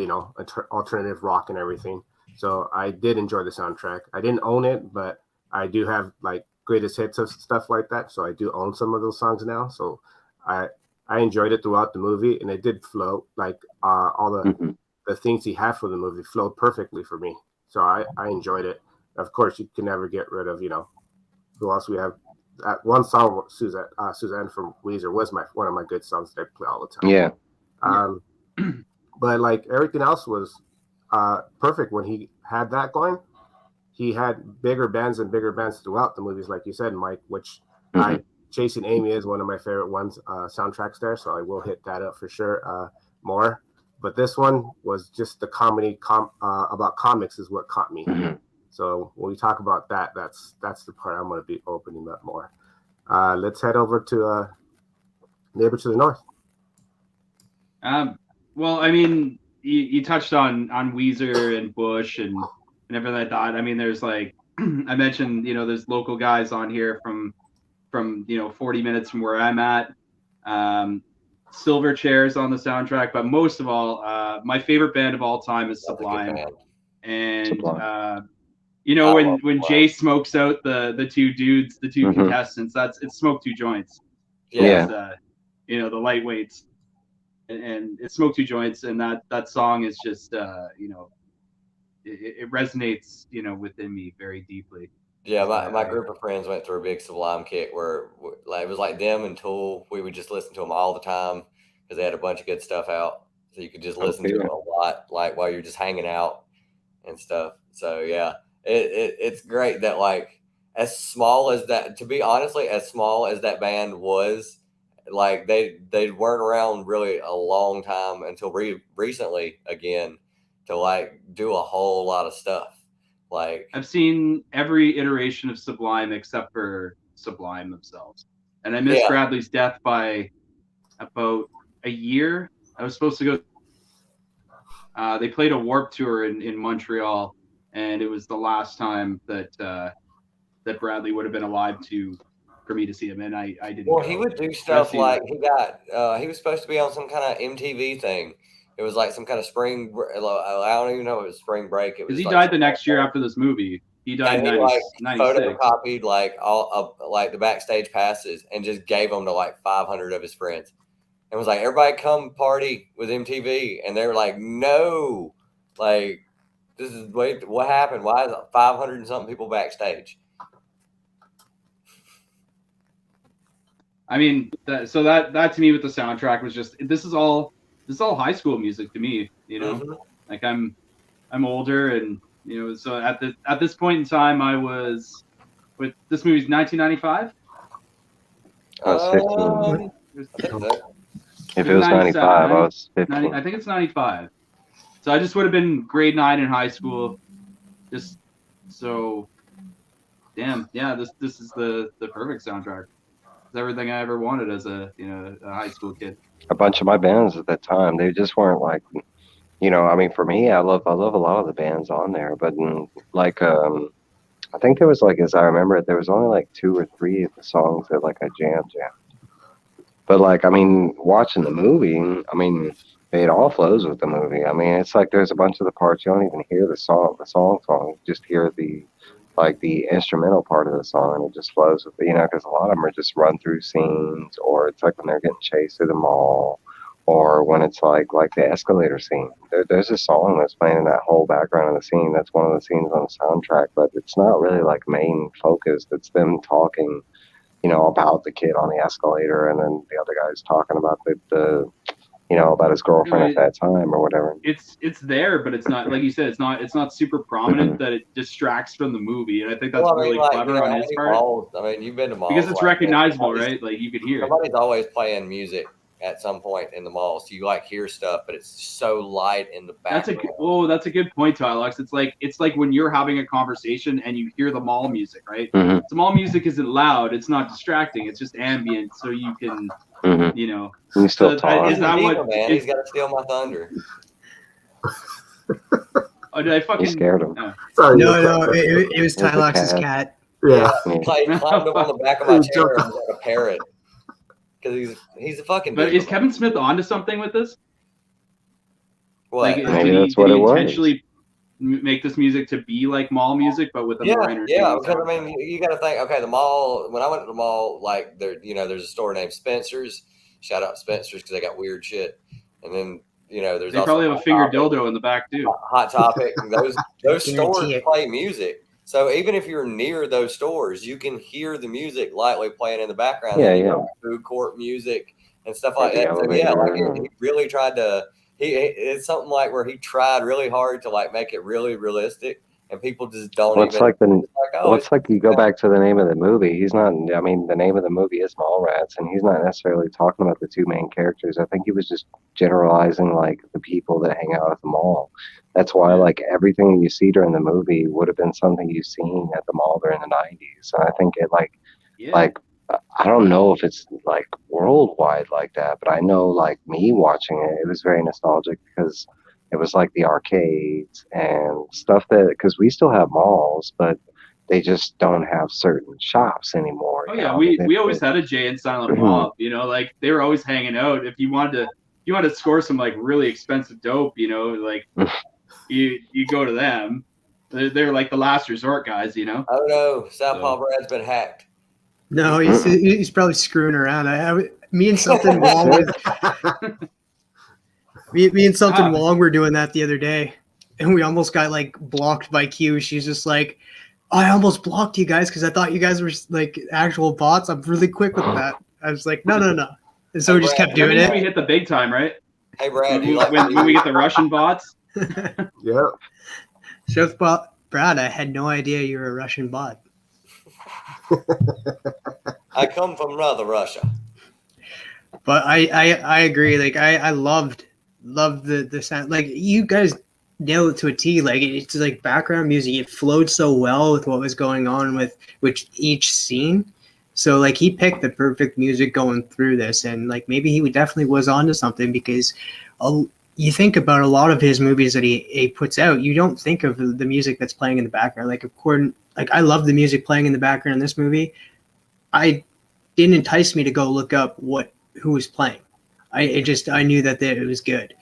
alternative rock and everything. So I did enjoy the soundtrack. I didn't own it, but I do have like greatest hits of stuff like that. So I do own some of those songs now. So I enjoyed it throughout the movie, and it did flow like all the things he had for the movie flowed perfectly for me. So I enjoyed it. Of course, you can never get rid of, who else we have. That one song, Suzanne from Weezer, was one of my good songs that I play all the time. Yeah. But like everything else was perfect when he had that going. He had bigger bands throughout the movies, like you said, Mike, which Chasing Amy is one of my favorite ones, soundtracks there. So I will hit that up for sure more. But this one was just the comedy about comics is what caught me. Mm-hmm. So when we talk about that, that's the part I'm going to be opening up more. Let's head over to Neighbor to the North. Well, I mean, you touched on Weezer and Bush and everything like that. I mean, there's like I mentioned, there's local guys on here from 40 minutes from where I'm at. Silverchair's on the soundtrack, but most of all, my favorite band of all time is Sublime. And You know, I when love Jay smokes out the two dudes, the 2 Mhm. contestants, it's smoke 2 joints. Yeah. It's, you know, the lightweights, and it's smoke 2 joints, and that song is just you know, it resonates, you know, within me very deeply. Yeah, So my group of friends went through a big Sublime kick where like it was like them and Tool. We would just listen to them all the time because they had a bunch of good stuff out. So you could just listen to Okay. them a lot, like while you're just hanging out and stuff. So yeah, it's great that like as small as that. To be honestly, as small as that band was, like they weren't around really a long time until recently again to like do a whole lot of stuff. Like I've seen every iteration of Sublime except for Sublime themselves, and I missed Yeah. Bradley's death by about a year. I was supposed to go. They played a Warp Tour in Montreal, and it was the last time that that Bradley would have been alive for me to see him, and I didn't Well, go. he would do I've stuff seen like he was supposed to be on some kind of MTV thing. It was like some kind of I don't even know if it was spring break. It because was he like died the next year after this movie. He died and in he like 96. photocopied like all of like the backstage passes and just gave them to like 500 of his friends and was like, everybody come party with MTV, and they were like, no, like wait, what happened? Why is 500 and something people backstage? I mean, that to me with the soundtrack was just this is all high school music to me. You know, Mhm. like I'm older, and you know, so at this point in time, I was with this movie's 1995. I was 15. I think so. If it was 95, I 90, was 15. I think it's 95. So I just would have been grade 9 in high school. Just so, damn, yeah. This is the perfect soundtrack. It's everything I ever wanted as a high school kid. A bunch of my bands at that time, they just weren't like, I mean, for me, I love a lot of the bands on there, but like, I think there was like, as I remember it, there was only like 2 or 3 of the songs that like I jammed. But like, I mean, watching the movie, I mean, it all flows with the movie. I mean, it's like there's a bunch of the parts you don't even hear the song. You just hear the instrumental part of the song, and it just flows with it, because a lot of them are just run through scenes, or it's like when they're getting chased through the mall, or when it's like the escalator scene. There's a song that's playing in that whole background of the scene. That's one of the scenes on the soundtrack, but it's not really like main focus. It's them talking, about the kid on the escalator, and then the other guy's talking about the about his girlfriend at that time or whatever. It's there, but it's not, like you said, it's not super prominent that it distracts from the movie, and I think that's really clever on his part. Malls, I mean, you've been to malls because it's like recognizable, right? Like you could hear it. Somebody's always playing music at some point in the mall, so you like hear stuff, but it's so light in the background. That's a good point, Alex. It's like when you're having a conversation and you hear the mall music, right? Mm-hmm. The mall music isn't loud, it's not distracting, it's just ambient, so you can, You still talk. Is that what? Man, he's got to steal my thunder. Oh, did I fucking? You scared him. Sorry, No, it was Tylox's cat. Yeah. He climbed up on the back of my chair and was like a parrot. Because he's a fucking. But is Kevin Smith onto something with this? What? Like, Maybe that's did what he it was. intentionally make this music to be like mall music, but with a more entertaining because soundtrack? I mean, you got to think. Okay, the mall. When I went to the mall, like there's a store named Spencer's. Shout out Spencer's because they got weird shit. And then there's They also probably have a Hot finger Topic. dildo in the back too. Hot Topic. Those stores Guarantee it. play music. So even if you're near those stores, you can hear the music lightly playing in the background. Yeah, and you yeah. got food court music and stuff Or like the that. So yeah, elevator. like he really tried to. It's something like where he tried really hard to like make it really realistic, and people just don't Well, it's even. like Oh, it's like you go back to the name of the movie. He's not. I mean, the name of the movie is Mallrats, and he's not necessarily talking about the 2 main characters. I think he was just generalizing like the people that hang out at the mall. That's why like everything you see during the movie would have been something you've seen at the mall during the 90s. And I think it like I don't know if it's like worldwide like that, but I know like me watching it was very nostalgic because it was like the arcades and stuff because we still have malls, but they just don't have certain shops anymore. Oh yeah, we always had a Jay and Silent Bob. Like they were always hanging out. If you wanted to score some like really expensive dope, like you go to them. They're like the last resort guys, you know. Oh no, Southpaw So- Brad's been hacked. No, he's probably screwing around. Me and something Wong with me and something Wong were doing that the other day, and we almost got like blocked by Q. She's just like, I almost blocked you guys because I thought you guys were like actual bots. I'm really quick with that. I was like, no. And so we just kept doing that means it. we hit the big time, right? Hey Brad, do you like when we get the Russian bots? Yeah. Chef Brad, I had no idea you were a Russian bot. I come from Mother Russia. But I agree. Like I loved the sound. Like you guys nailed it to a T. Like it's like background music. It flowed so well with what was going on with each scene. So like he picked the perfect music going through this, and like maybe he definitely was onto something because you think about a lot of his movies that he puts out. You don't think of the music that's playing in the background. Like I love the music playing in the background in this movie. I didn't entice me to go look up who was playing. I knew that it was good.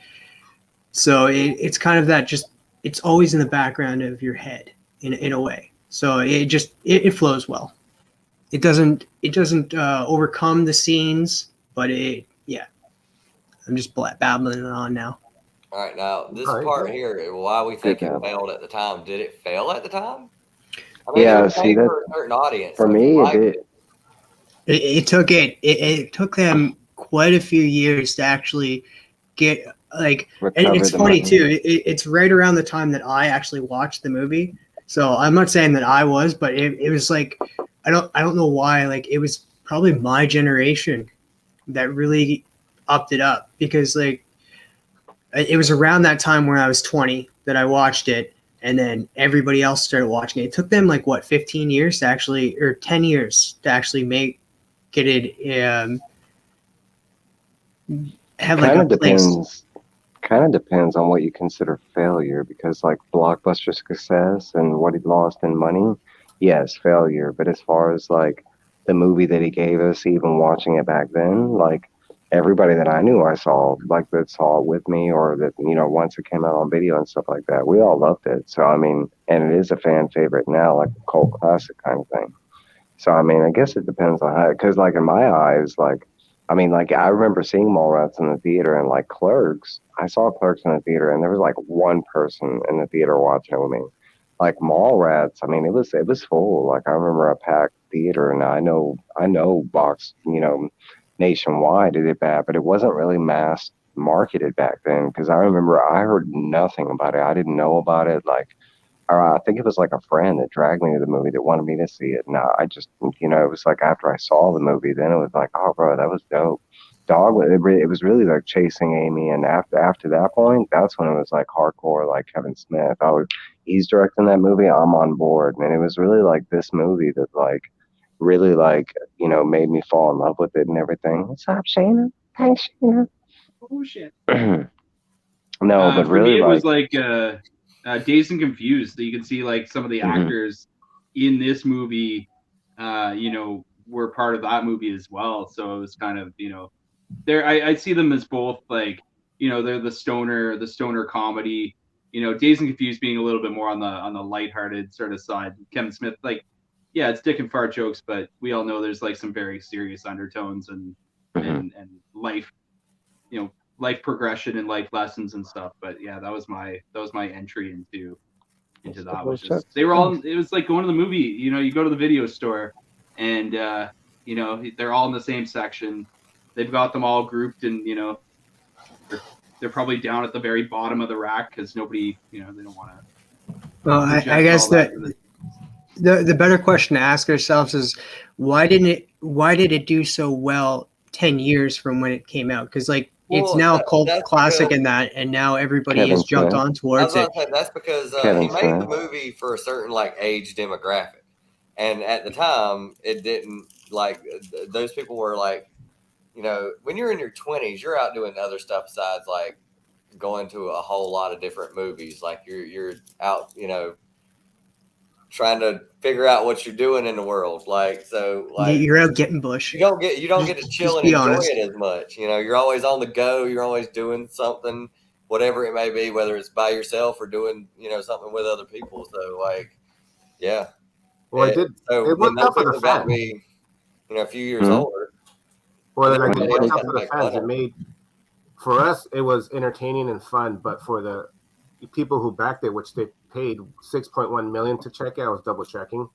So it's kind of that it's always in the background of your head in a way. So it flows well. It doesn't overcome the scenes, but I'm just babbling on now. All right, now this All right, part go. here, why we think Good it job. failed at the time. Did it fail at the time? Yeah, it was see, made that- for a certain audience. For so me, like, it did. It took them quite a few years to actually get like, and Recover it's the funny money. too. It's right around the time that I actually watched the movie. So I'm not saying that I was, but it was like I don't know why. Like it was probably my generation that really upped it up because like it was around that time where I was 20 that I watched it, and then everybody else started watching it. It took them like 15 years to actually, or 10 years to actually get it have like Kind a of place. depends. Kind of depends on what you consider failure, because like blockbuster success and what he lost in money, yes, failure. But as far as like the movie that he gave us, even watching it back then, like everybody that I knew I saw, like that saw it with me, or that, you know, once it came out on video and stuff like that, we all loved it. So I mean, and it is a fan favorite now, like a cult classic kind of thing. So I mean, I guess it depends on how, because like in my eyes, like I mean, like I remember seeing Mallrats in the theater, and like Clerks, I saw Clerks in the theater, and there was like one person in the theater watching it with me. Like Mallrats, I mean, it was full. Like I remember a packed theater, and I know Box, you know, nationwide did it bad, but it wasn't really mass marketed back then, because I remember I heard nothing about it. I didn't know about it. Like I think it was like a friend that dragged me to the movie that wanted me to see it. And I just, you know, it was like after I saw the movie, then it was like, oh, bro, that was dope. It was really like Chasing Amy. And after that point, that's when it was like hardcore, like Kevin Smith. He's directing that movie, I'm on board. And it was really like this movie that like really like, you know, made me fall in love with it and everything. What's up, Shayna? Thanks, Shayna. Oh shit. No, but for really me, it like, was like Dazed and Confused. So you can see like some of the Mhm. actors in this movie, you know, were part of that movie as well. So it was kind of, you know, I see them as both like, you know, they're the stoner comedy. You know, Dazed and Confused being a little bit more on the lighthearted sort of side. Kevin Smith, like, yeah, it's dick and fart jokes, but we all know there's like some very serious undertones and Mhm. and life, you know, life progression and life lessons and stuff. But yeah, that was my entry into that. Was just, they were all, it was like going to the movie. You know, you go to the video store, and you know, they're all in the same section. They've got them all grouped, and you know, they're probably down at the very bottom of the rack because nobody, you know, they don't want to. Well, I guess that the better question to ask ourselves is why did it do so well 10 years from when it came out? Because like it's now a cult classic and now everybody has jumped on towards it. That's because he made the movie for a certain like age demographic, and at the time it didn't, like those people were like, you know, when you're in your 20s, you're out doing other stuff besides like going to a whole lot of different movies. Like you're out, you know, trying to figure out what you're doing in the world. Like, so like you're out getting bush. You don't get to chill and enjoy it as much. You know, you're always on the go. You're always doing something. whatever it may be, whether it's by yourself or doing, something with other people. So like, yeah. Well, it worked out for the got fans. me, a few years older. Well, like Everybody it worked else out had for to the make fans. money. It made, for us, it was entertaining and fun, but for the people who backed it, which they paid $6.1 million to check it, I was double checking.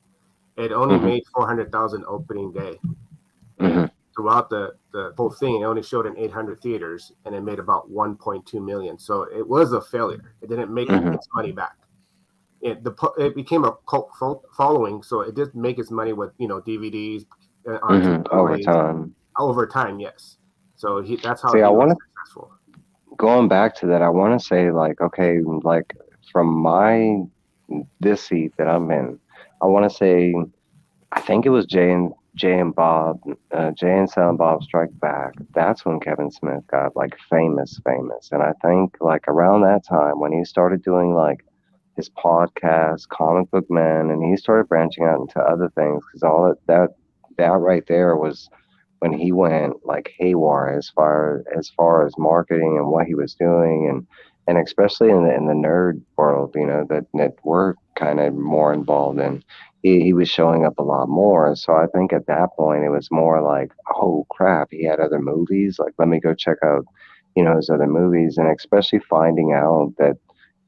It only made 400,000 opening day. Mhm. Throughout the whole thing, it only showed in 800 theaters, and it made about 1.2 million. So it was a failure. It didn't make its money back. It became a cult following, so it did make its money with DVDs over time. Yes. So that's how he was successful. Going back to that, I want to say like, okay, like from this seat that I'm in, I want to say, I think it was Jay and Silent Bob Strike Back. That's when Kevin Smith got like famous. And I think like around that time when he started doing like his podcast, Comic Book Man, and he started branching out into other things, because all that right there was when he went like haywire as far as marketing and what he was doing, and especially in the nerd world, that we're kind of more involved in. He was showing up a lot more. So I think at that point it was more like, oh crap, he had other movies. Like, let me go check out, his other movies. And especially finding out that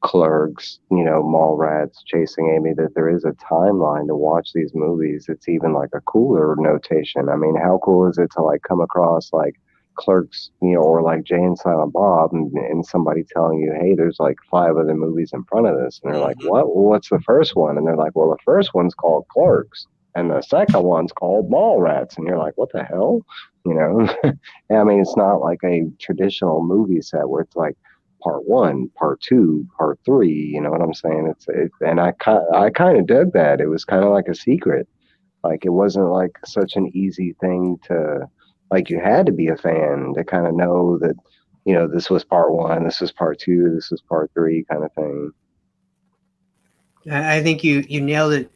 Clerks, Mallrats, Chasing Amy, that there is a timeline to watch these movies. It's even like a cooler notation. I mean, how cool is it to like come across like Clerks, or like Jay and Silent Bob, and somebody telling you, hey, there's like 5 other movies in front of this, and they're like, what? Well, what's the first one? And they're like, well, the first one's called Clerks, and the second one's called Mallrats, and you're like, what the hell? I mean, it's not like a traditional movie set where it's like part 1, part 2, part 3. You know what I'm saying? And I kind of did that. It was kind of like a secret. Like, it wasn't like such an easy thing to, like, you had to be a fan to kind of know that, this was part 1, this was part 2, this was part 3 kind of thing. I think you nailed it,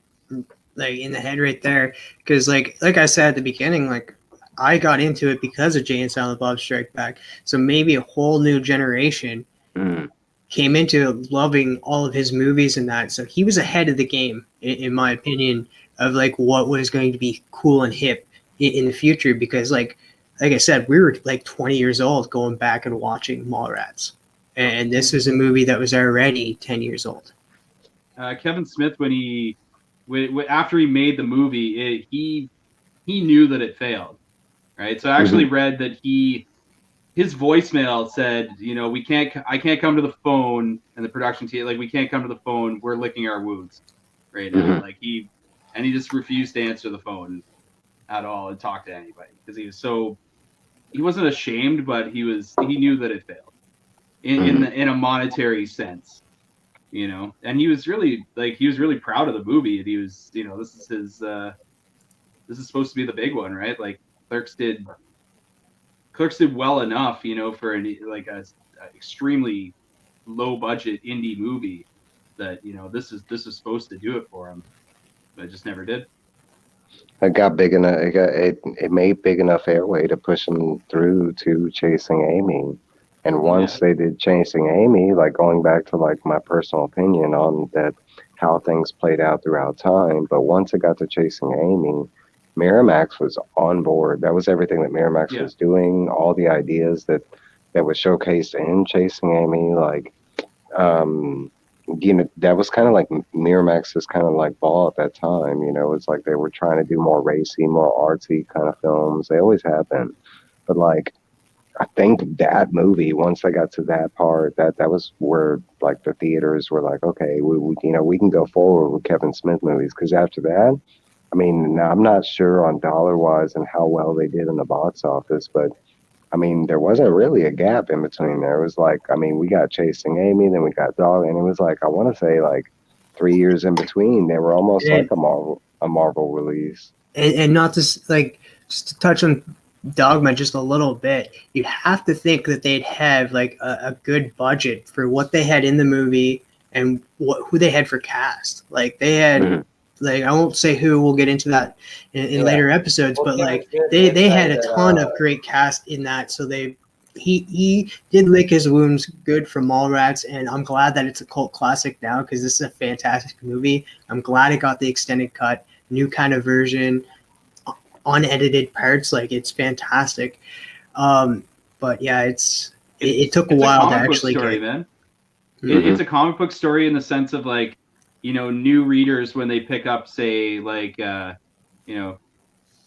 like, in the head right there. Because like I said at the beginning, like, I got into it because of Jay and Silent Bob Strike Back. So maybe a whole new generation came into loving all of his movies and that. So he was ahead of the game, in my opinion, of like what was going to be cool and hip in the future. Because like I said, we were like 20 years old going back and watching Mallrats. And this was a movie that was already 10 years old. Kevin Smith, after he made the movie, he knew that it failed, right? So I actually read that his voicemail said, I can't come to the phone, and the production team, like, we can't come to the phone. We're licking our wounds right now. Like, he just refused to answer the phone at all and talk to anybody, because he wasn't ashamed, but he knew that it failed in a monetary sense, and he was really proud of the movie. And he was, this is supposed to be the big one, right? Like, Clerks did well enough, for a extremely low budget indie movie that, this is supposed to do it for him, but it just never did. It got big enough. It made big enough airway to push him through to Chasing Amy. And once they did Chasing Amy, like, going back to like my personal opinion on that, how things played out throughout time. But once it got to Chasing Amy, Miramax was on board. That was everything that Miramax was doing. All the ideas that was showcased in Chasing Amy, like, that was kind of like Miramax's kind of like ball at that time. It's like they were trying to do more racy, more artsy kind of films. They always have been. But like, I think that movie, once I got to that part, that was where like the theaters were like, okay, we can go forward with Kevin Smith movies. Because after that, I mean, I'm not sure on dollar wise and how well they did in the box office, but I mean, there wasn't really a gap in between there. It was like, I mean, we got Chasing Amy, then we got Dog, and it was like, I want to say like 3 years in between. They were almost like a Marvel release. And not just to touch on Dogma just a little bit, you have to think that they'd have like a good budget for what they had in the movie and who they had for cast. Like, they had, like, I won't say who, we'll get into that in later episodes, but like they had a ton of great cast in that. So they he did lick his wounds good from Mallrats, and I'm glad that it's a cult classic now because this is a fantastic movie. I'm glad it got the extended cut, new kind of version, unedited parts. Like it's fantastic. But yeah, it took a while to actually story, get. Man. Mm-hmm. It's a comic book story in the sense of like, you know, new readers when they pick up, say, like, you know,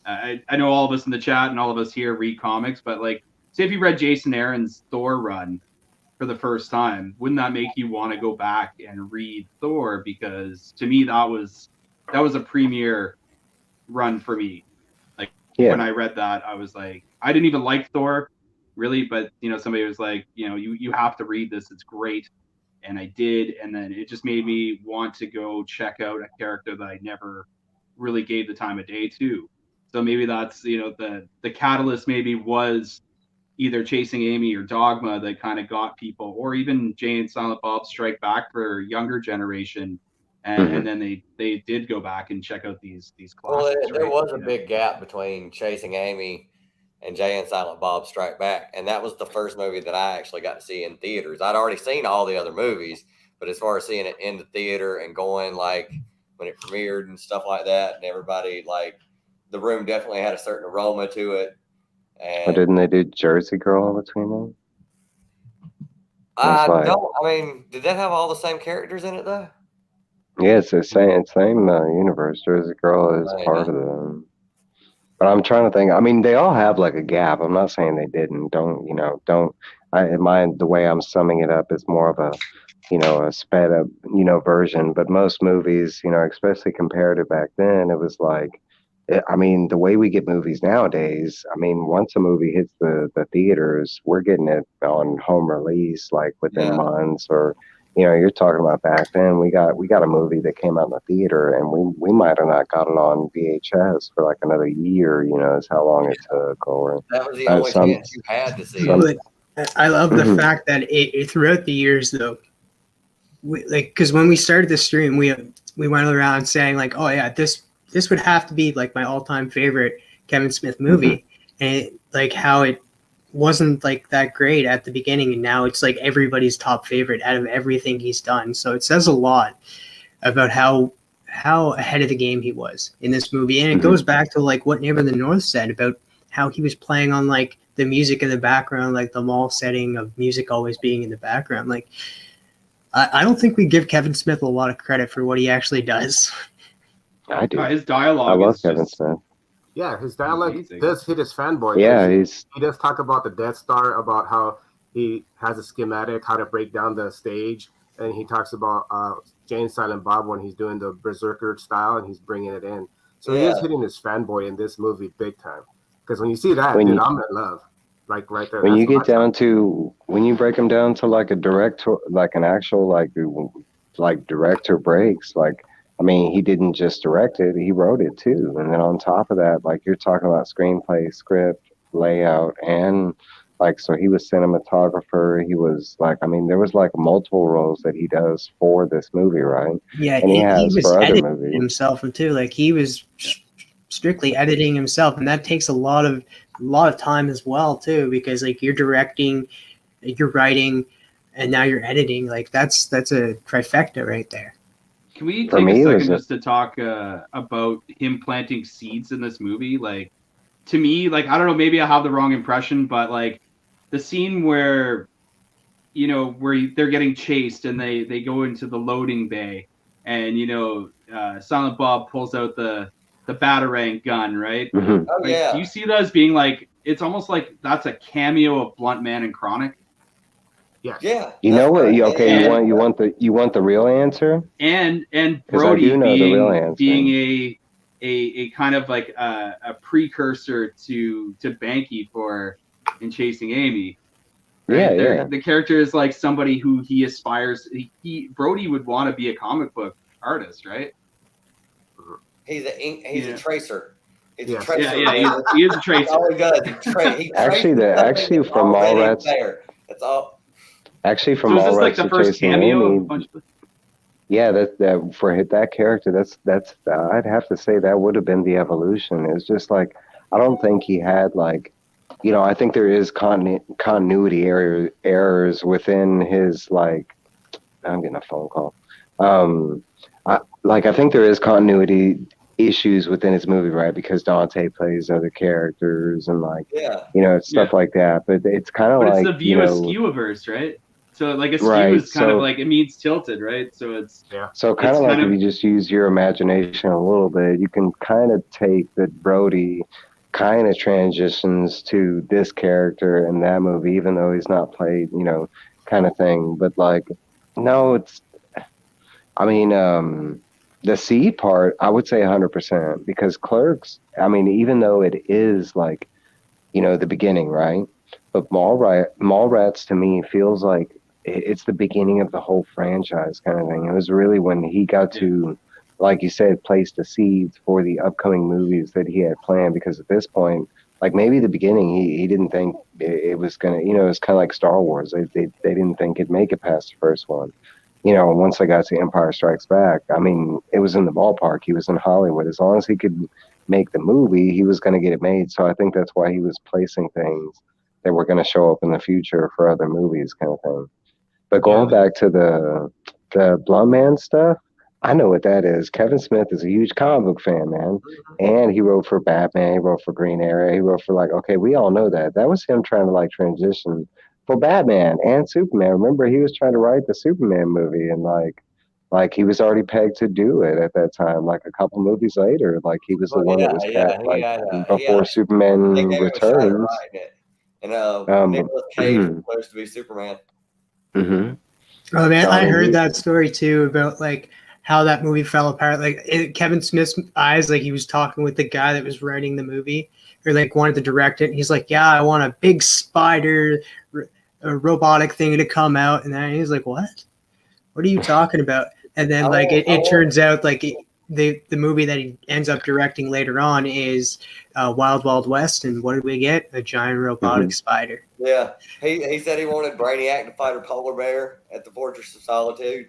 I know all of us in the chat and all of us here read comics, but like, say if you read Jason Aaron's Thor run for the first time, wouldn't that make you want to go back and read Thor? Because to me, that was a premier run for me. Like when I read that, I was like, I didn't even like Thor really, but you know, somebody was like, you know, you have to read this. It's great. And I did, and then it just made me want to go check out a character that I never really gave the time of day to. So maybe that's, you know, the catalyst maybe was either Chasing Amy or Dogma that kind of got people, or even Jay and Silent Bob Strike Back for younger generation, and then they did go back and check out these classics. Well, there was a big gap between Chasing Amy and Jay and Silent Bob Strike Back, and that was the first movie that I actually got to see in theaters. I'd already seen all the other movies, but as far as seeing it in the theater and going like when it premiered and stuff like that, and everybody like the room definitely had a certain aroma to it. And But didn't they do Jersey Girl between them? I don't. I mean, did that have all the same characters in it though? Yeah, it's the same universe. Jersey Girl is part of them. But I'm trying to think. I mean, they all have like a gap. I'm not saying they didn't. The way I'm summing it up is more of a, you know, a sped up, you know, version. But most movies, you know, especially compared to back then, it was like, I mean, the way we get movies nowadays, I mean, once a movie hits the theaters, we're getting it on home release, like within months, or, you know, you're talking about back then. We got a movie that came out in the theater, and we might have not got it on VHS for like another year. You know, is how long it took. Or that was the only chance you had to see it. I love the fact that it throughout the years though, because when we started the stream, we went around saying like, oh yeah, this would have to be like my all-time favorite Kevin Smith movie, and like how it wasn't like that great at the beginning, and now it's like everybody's top favorite out of everything he's done. So it says a lot about how ahead of the game he was in this movie, and it goes back to like what Neighbor of the North said about how he was playing on like the music in the background, like the mall setting of music always being in the background. Like I don't think we give Kevin Smith a lot of credit for what he actually does. I do. His dialogue. I love Kevin Smith. Yeah, his dialogue does hit his fanboy. Yeah, he does talk about the Death Star, about how he has a schematic, how to break down the stage, and he talks about Jay and Silent Bob when he's doing the Berserker style and he's bringing it in. So he is hitting his fanboy in this movie big time. Because when you see that, dude, I'm in love. Like right there. When you get down to, when you break them down to like a director, like an actual like director breaks, like, I mean, he didn't just direct it, he wrote it too. And then on top of that, like you're talking about screenplay, script, layout, and like, so he was cinematographer. He was like, I mean, there was like multiple roles that he does for this movie, right? Yeah, and he has was for other editing movies himself too. Like he was strictly editing himself, and that takes a lot of time as well too, because like you're directing, you're writing, and now you're editing. Like that's a trifecta right there. Can we take a second just to talk about him planting seeds in this movie? Like, to me, like, I don't know, maybe I have the wrong impression, but like the scene where, you know, where they're getting chased and they go into the loading bay, and, you know, Silent Bob pulls out the Batarang gun, right? Mm-hmm. Oh, like, yeah. Do you see that as being like, it's almost like that's a cameo of Blunt Man and Chronic? Yes. Yeah. You know what? Okay, you want the real answer? And Brody being a kind of like a precursor to Banky in Chasing Amy. Right? Yeah. The character is like somebody who he aspires. Brody would want to be a comic book artist, right? He's a tracer. He's a tracer. Yeah, he is a tracer. Oh my God, actually from Mallrats. That's all. Actually, from Mallrats. So is this like the first Chasing cameo Amy, of a bunch of... Yeah, that for that character, that's I'd have to say that would have been the evolution. It's just like, I don't think he had like I think there is continuity errors within his like. I'm getting a phone call. I think there is continuity issues within his movie, right? Because Dante plays other characters and like Yeah. stuff like that. But it's kind of But it's like the view askew-averse, right? So like askew right. is kind of So like it means tilted, right? So it's so kind it's of like kind if of you just use your imagination a little bit, you can kind of take that Brody kind of transitions to this character in that movie, even though he's not played, kind of thing. But like, no, I mean, the seed part, I would say 100% because Clerks, I mean, even though it is like, the beginning, right? But Mallrats to me feels like it's the beginning of the whole franchise kind of thing. It was really when he got to, like you said, place the seeds for the upcoming movies that he had planned. Because at this point, like maybe the beginning, he didn't think it was gonna, it was kind of like Star Wars. They didn't think it'd make it past the first one. Once they got to Empire Strikes Back, I mean, it was in the ballpark. He was in Hollywood. As long as he could make the movie, he was going to get it made. So I think that's why he was placing things that were going to show up in the future for other movies, kind of thing. But going back to the Blunt Man stuff, I know what that is. Kevin Smith is a huge comic book fan, man, and he wrote for Batman. He wrote for Green Arrow. He wrote for like, okay, we all know that. That was him trying to like transition for Batman and Superman. Remember, he was trying to write the Superman movie, and like he was already pegged to do it at that time. Like a couple movies later, like he was the Well, one that yeah, was yeah. He like had before I think Superman David was trying to Returns. write it, and Um, Nicolas Cage was supposed to be Superman. mhm. Oh man, So I I mean, heard that story too about like how that movie fell apart. Like Kevin Smith's eyes, like he was talking with the guy that was writing the movie or like wanted to direct it. And he's like, "Yeah, I want a big spider, a robotic thing to come out." And then he's like, "What? What are you talking about?" And then like it turns out like the movie that he ends up directing later on is Wild Wild West. And what did we get? A giant robotic spider. Yeah, he said he wanted Brainiac to fight a polar bear at the Fortress of Solitude.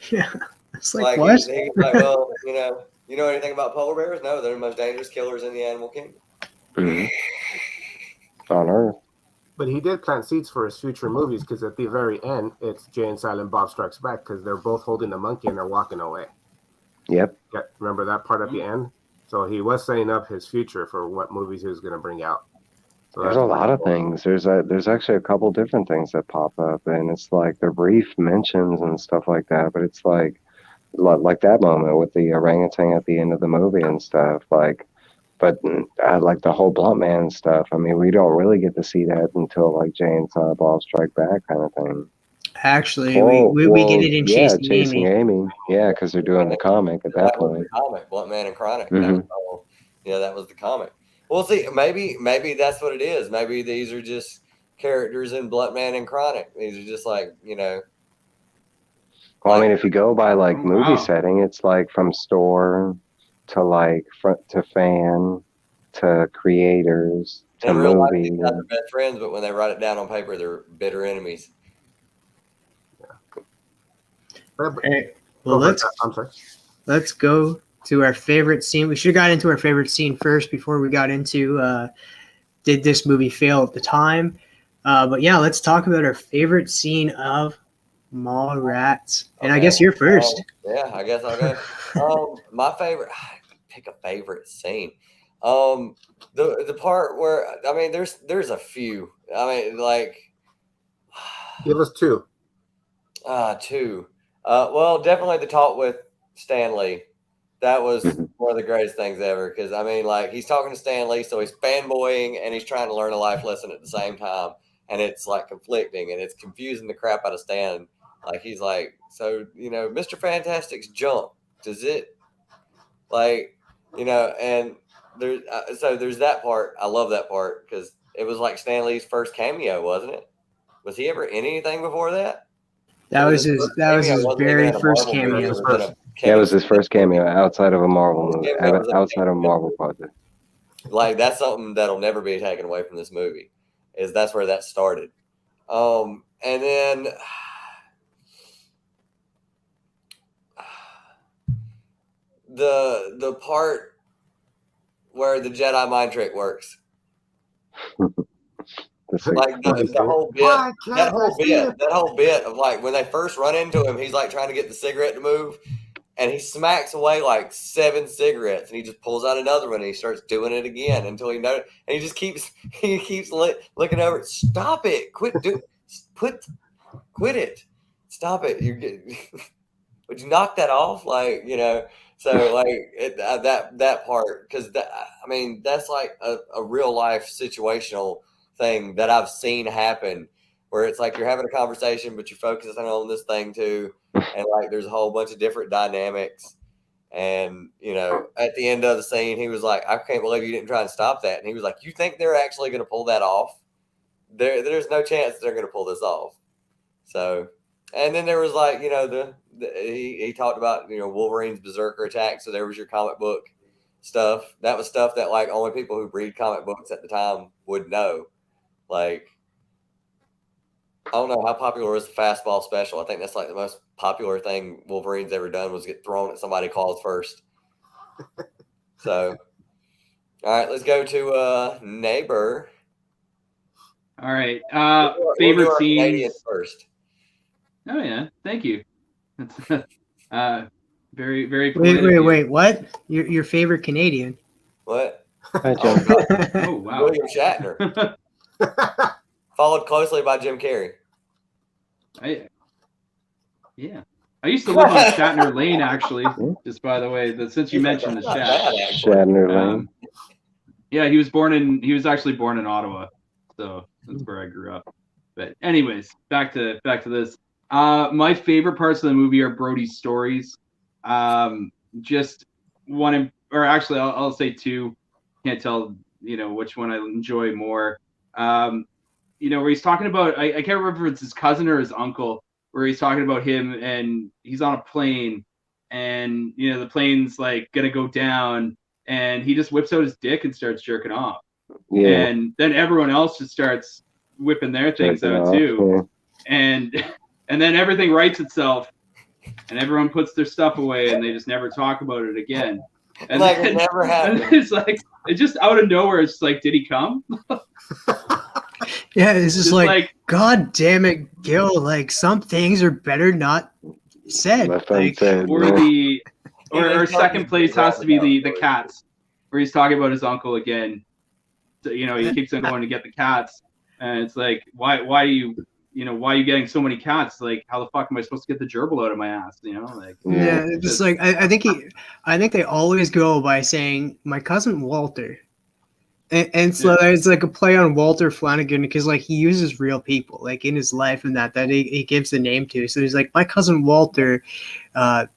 Yeah, it's Like what? he's like, well, you know anything about polar bears? No, they're the most dangerous killers in the animal kingdom. On Earth. But he did plant seeds for his future movies because at the very end, it's Jay and Silent Bob Strikes Back because they're both holding the monkey and they're walking away. Yep. Yeah, remember that part at the end? So he was setting up his future for what movies he was going to bring out. So There's a lot of things. There's actually a couple different things that pop up, and it's like the brief mentions and stuff like that. But it's like that moment with the orangutan at the end of the movie and stuff. Like, but I like the whole Blunt Man stuff. I mean, we don't really get to see that until like Jay and Silent Bob Strike Back kind of thing. Actually, we get it in yeah, Chasing Amy. Yeah, because they're doing the comic at that point. Was the comic, Blunt Man and Chronic. Mhm. That was the comic. Well, see, maybe that's what it is. Maybe these are just characters in Blunt Man and Chronic. These are just like. Well, I mean, if you go by like movie setting, it's like from store to like front to fan to creators to in real life, movie. these guys are best friends, but when they write it down on paper, they're bitter enemies. Hey, well, let's go to our favorite scene. We should have got into our favorite scene first before we got into did this movie fail at the time. But yeah, let's talk about our favorite scene of Mallrats. And I guess you're first. Yeah, I guess I'll go. My favorite, pick a favorite scene. The part where there's a few. I mean, like, give us two. Two. Well, definitely the talk with Stan Lee. That was one of the greatest things ever because I mean, like, he's talking to Stan Lee, so he's fanboying and he's trying to learn a life lesson at the same time, and it's like conflicting and it's confusing the crap out of Stan. Like, he's like, so Mr. Fantastic's jump, does it, like, and there's that part. I love that part because it was like Stan Lee's first cameo, wasn't it? Was he ever in anything before that? That was his very first cameo. That was his first cameo outside of a Marvel movie, outside of a Marvel project. Like, that's something that'll never be taken away from this movie. That's where that started. And then the part where the Jedi mind trick works. Like the whole bit, that whole bit of like when they first run into him, he's like trying to get the cigarette to move, and he smacks away like 7 cigarettes, and he just pulls out another one, and he starts doing it again until he knows, and he just keeps looking over it. Stop it! Quit it! Stop it! Would you knock that off? Like, you know. So like that part, because I mean that's like a real life situational thing that I've seen happen, where it's like you're having a conversation but you're focusing on this thing too, and like there's a whole bunch of different dynamics, and you know at the end of the scene he was like, I can't believe you didn't try and stop that, and he was like, you think they're actually going to pull that off? There's no chance they're going to pull this off. So, and then there was like, you know, he talked about, you know, Wolverine's berserker attack. So there was your comic book stuff. That was stuff that like only people who read comic books at the time would know. Like, I don't know how popular was the fastball special. I think that's like the most popular thing Wolverine's ever done was get thrown at somebody claws first. So, all right, let's go to Neighbor. All right, favorite scenes first. Oh yeah, thank you. That's very, very. Wait, what? Your favorite Canadian? What? Oh wow, William Shatner. Followed closely by Jim Carrey. I used to live on Shatner Lane, actually. Just by the way, since you mentioned the Shatner Lane. Yeah, he was actually born in Ottawa, so that's where I grew up. But anyways, back to this. My favorite parts of the movie are Brody's stories. Just one, or actually, I'll say two. Can't tell, you know, which one I enjoy more. You know, where he's talking about, I can't remember if it's his cousin or his uncle, where he's talking about him and he's on a plane, and you know the plane's like gonna go down, and he just whips out his dick and starts jerking off. Yeah. And then everyone else just starts whipping their things out too. Yeah. And then everything rights itself, and everyone puts their stuff away, and they just never talk about it again. And like then, it never happened. It's like, it just out of nowhere, it's like, did he come? Yeah, it's just like, God damn it, Gil. Like, some things are better not said. Like, or second place has to be the cats, where he's talking about his uncle again. So, you know, he keeps on going to get the cats, and it's like, why are you getting so many cats? Like, how the fuck am I supposed to get the gerbil out of my ass? You know, like, yeah, just like I think they always go by saying my cousin Walter, and so it's like a play on Walter Flanagan, because like he uses real people like in his life and that he gives the name to. So he's like, my cousin Walter bought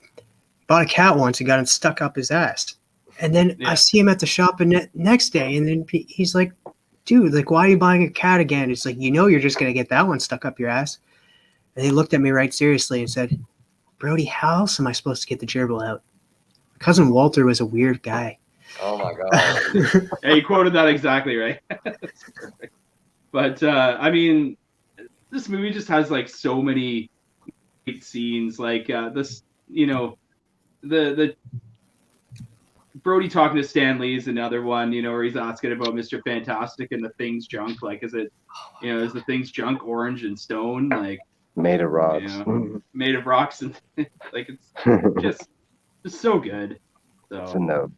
a cat once and got it stuck up his ass, and then I see him at the shop the next day, and then he's like, dude, like, why are you buying a cat again? It's like, you know, you're just going to get that one stuck up your ass. And he looked at me right seriously and said, Brody, how else am I supposed to get the gerbil out? My cousin Walter was a weird guy. Oh, my God. Yeah, you quoted that exactly right. That's perfect. But, I mean, this movie just has, like, so many great scenes. Like, this, you know, the Brody talking to Stan Lee is another one, you know, where he's asking about Mr. Fantastic and the Thing's junk. Like, is the Thing's junk orange and stone? Like, made of rocks. You know, made of rocks, and like, it's just so good. So, it's a note.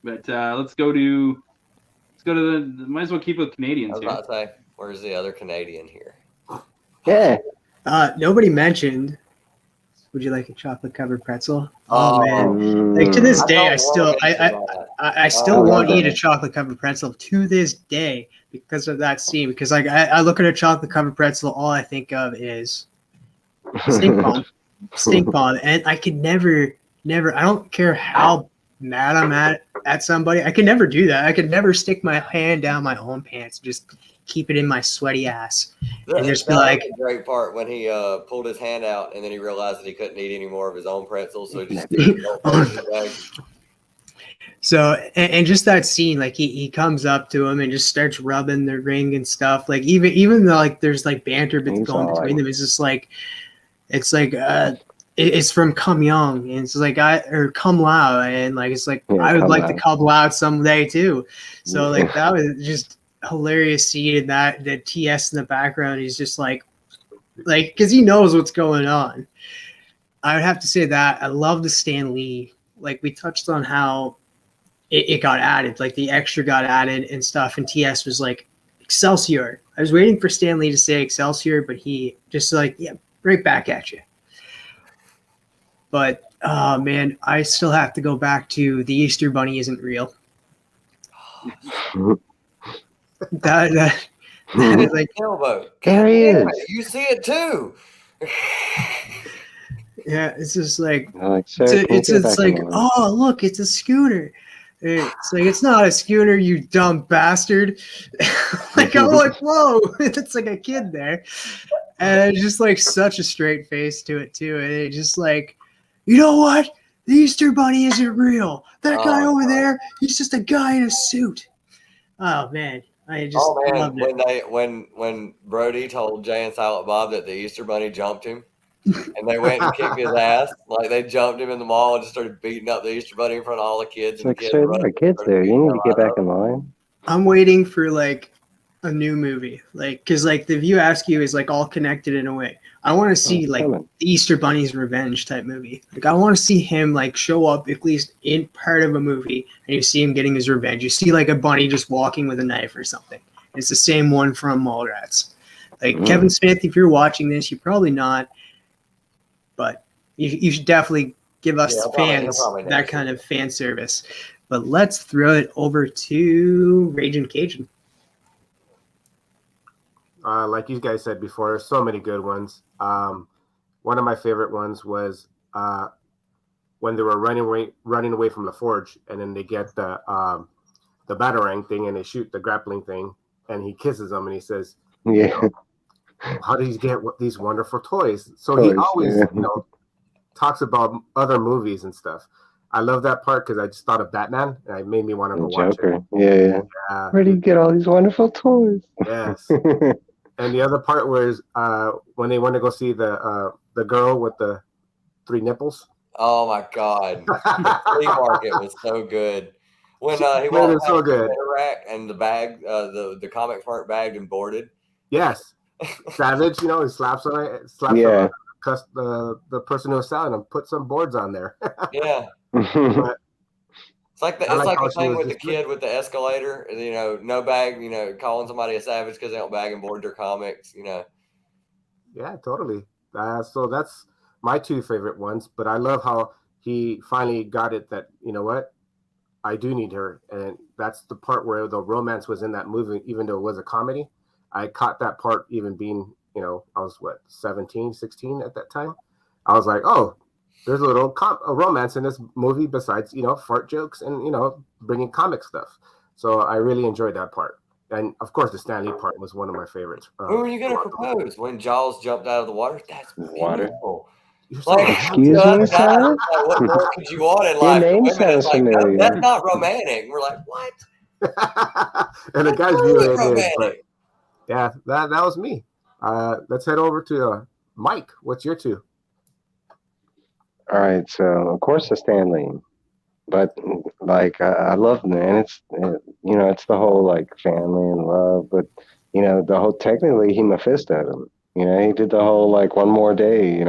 But let's go to might as well keep with Canadians here. I was about to say, where's the other Canadian here? Yeah. Nobody mentioned, would you like a chocolate covered pretzel? Oh man! Like, to this day, I still won't eat a chocolate covered pretzel to this day because of that scene. Because like I look at a chocolate covered pretzel, all I think of is stink bomb, and I could never. I don't care how mad I'm at somebody. I could never do that. I could never stick my hand down my own pants, just keep it in my sweaty ass, and just be like, a great part when he pulled his hand out and then he realized that he couldn't eat any more of his own pretzels, so he just so and just that scene, like he comes up to him and just starts rubbing the ring and stuff. Like even though like there's like banter going between them, it's just like it's from Cameo, and it's like Cum Lao, and like it's like I would like to cum lao someday too. So like that was just hilarious seeing that the TS in the background. He's just like because he knows what's going on. I would have to say that I love the Stan Lee. Like we touched on how it got added, like the extra got added and stuff, and TS was like Excelsior. I was waiting for Stan Lee to say Excelsior, but he just like, yeah, right back at you. But man, I still have to go back to the Easter Bunny isn't real. that is like Elbow. There he is. You see it too. Yeah, it's just like it's like oh look, it's a scooter. It's like it's not a scooter, you dumb bastard. Like I'm like whoa, it's like a kid there, and it's just like such a straight face to it too, and it just like, you know what? The Easter Bunny isn't real. That guy over there, he's just a guy in a suit. Oh man, I just loved it. When Brody told Jay and Silent Bob that the Easter Bunny jumped him, and they went and kicked his ass, like they jumped him in the mall and just started beating up the Easter Bunny in front of all the kids. It's like straight up, kids there. You need to get back in line. I'm waiting for like a new movie, like because like the View Askew is like all connected in a way. I want to see like the Easter Bunny's revenge type movie. Like I want to see him like show up at least in part of a movie, and you see him getting his revenge. You see like a bunny just walking with a knife or something. It's the same one from Mallrats. Like Kevin Smith, if you're watching this, you're probably not, but you should definitely give us fans that kind of fan service. But let's throw it over to Raging Cajun. Like you guys said before, so many good ones. One of my favorite ones was when they were running away from the forge, and then they get the batarang thing, and they shoot the grappling thing, and he kisses them, and he says, "Yeah, how do you get these wonderful toys?" So he always, talks about other movies and stuff. I love that part because I just thought of Batman, and it made me want to go watch it. Yeah. Where do you get all these wonderful toys? Yes. And the other part was when they went to go see the girl with the 3 nipples. Oh my God! The flea market was so good. When he walked so good. The rack and the bag, the comics weren't bagged and boarded. Yes, Savage. He slaps on it. The person who was selling them put some boards on there. Yeah. But it's like the thing with the kid with the escalator. No bag. Calling somebody a savage because they don't bag and board their comics. Yeah, totally. So that's my 2 favorite ones. But I love how he finally got it that, you know what, I do need her. And that's the part where the romance was in that movie, even though it was a comedy. I caught that part even being, I was 17, 16 at that time. I was like, oh, there's a little romance in this movie besides, fart jokes and, bringing comic stuff. So I really enjoyed that part. And, of course, the Stan Lee part was one of my favorites. Who were you going to propose when Jaws jumped out of the water? That's beautiful. Excuse me, sir? What more could you want in life? Your name sounds familiar. That's not romantic. We're like, what? And the guy's view it is. But yeah, that was me. Let's head over to Mike. What's your 2? All right, so of course the Stan Lee, but like I love him, man. It's it's the whole like family and love, but the whole technically he Mephisto'd him. He did the whole like one more day. He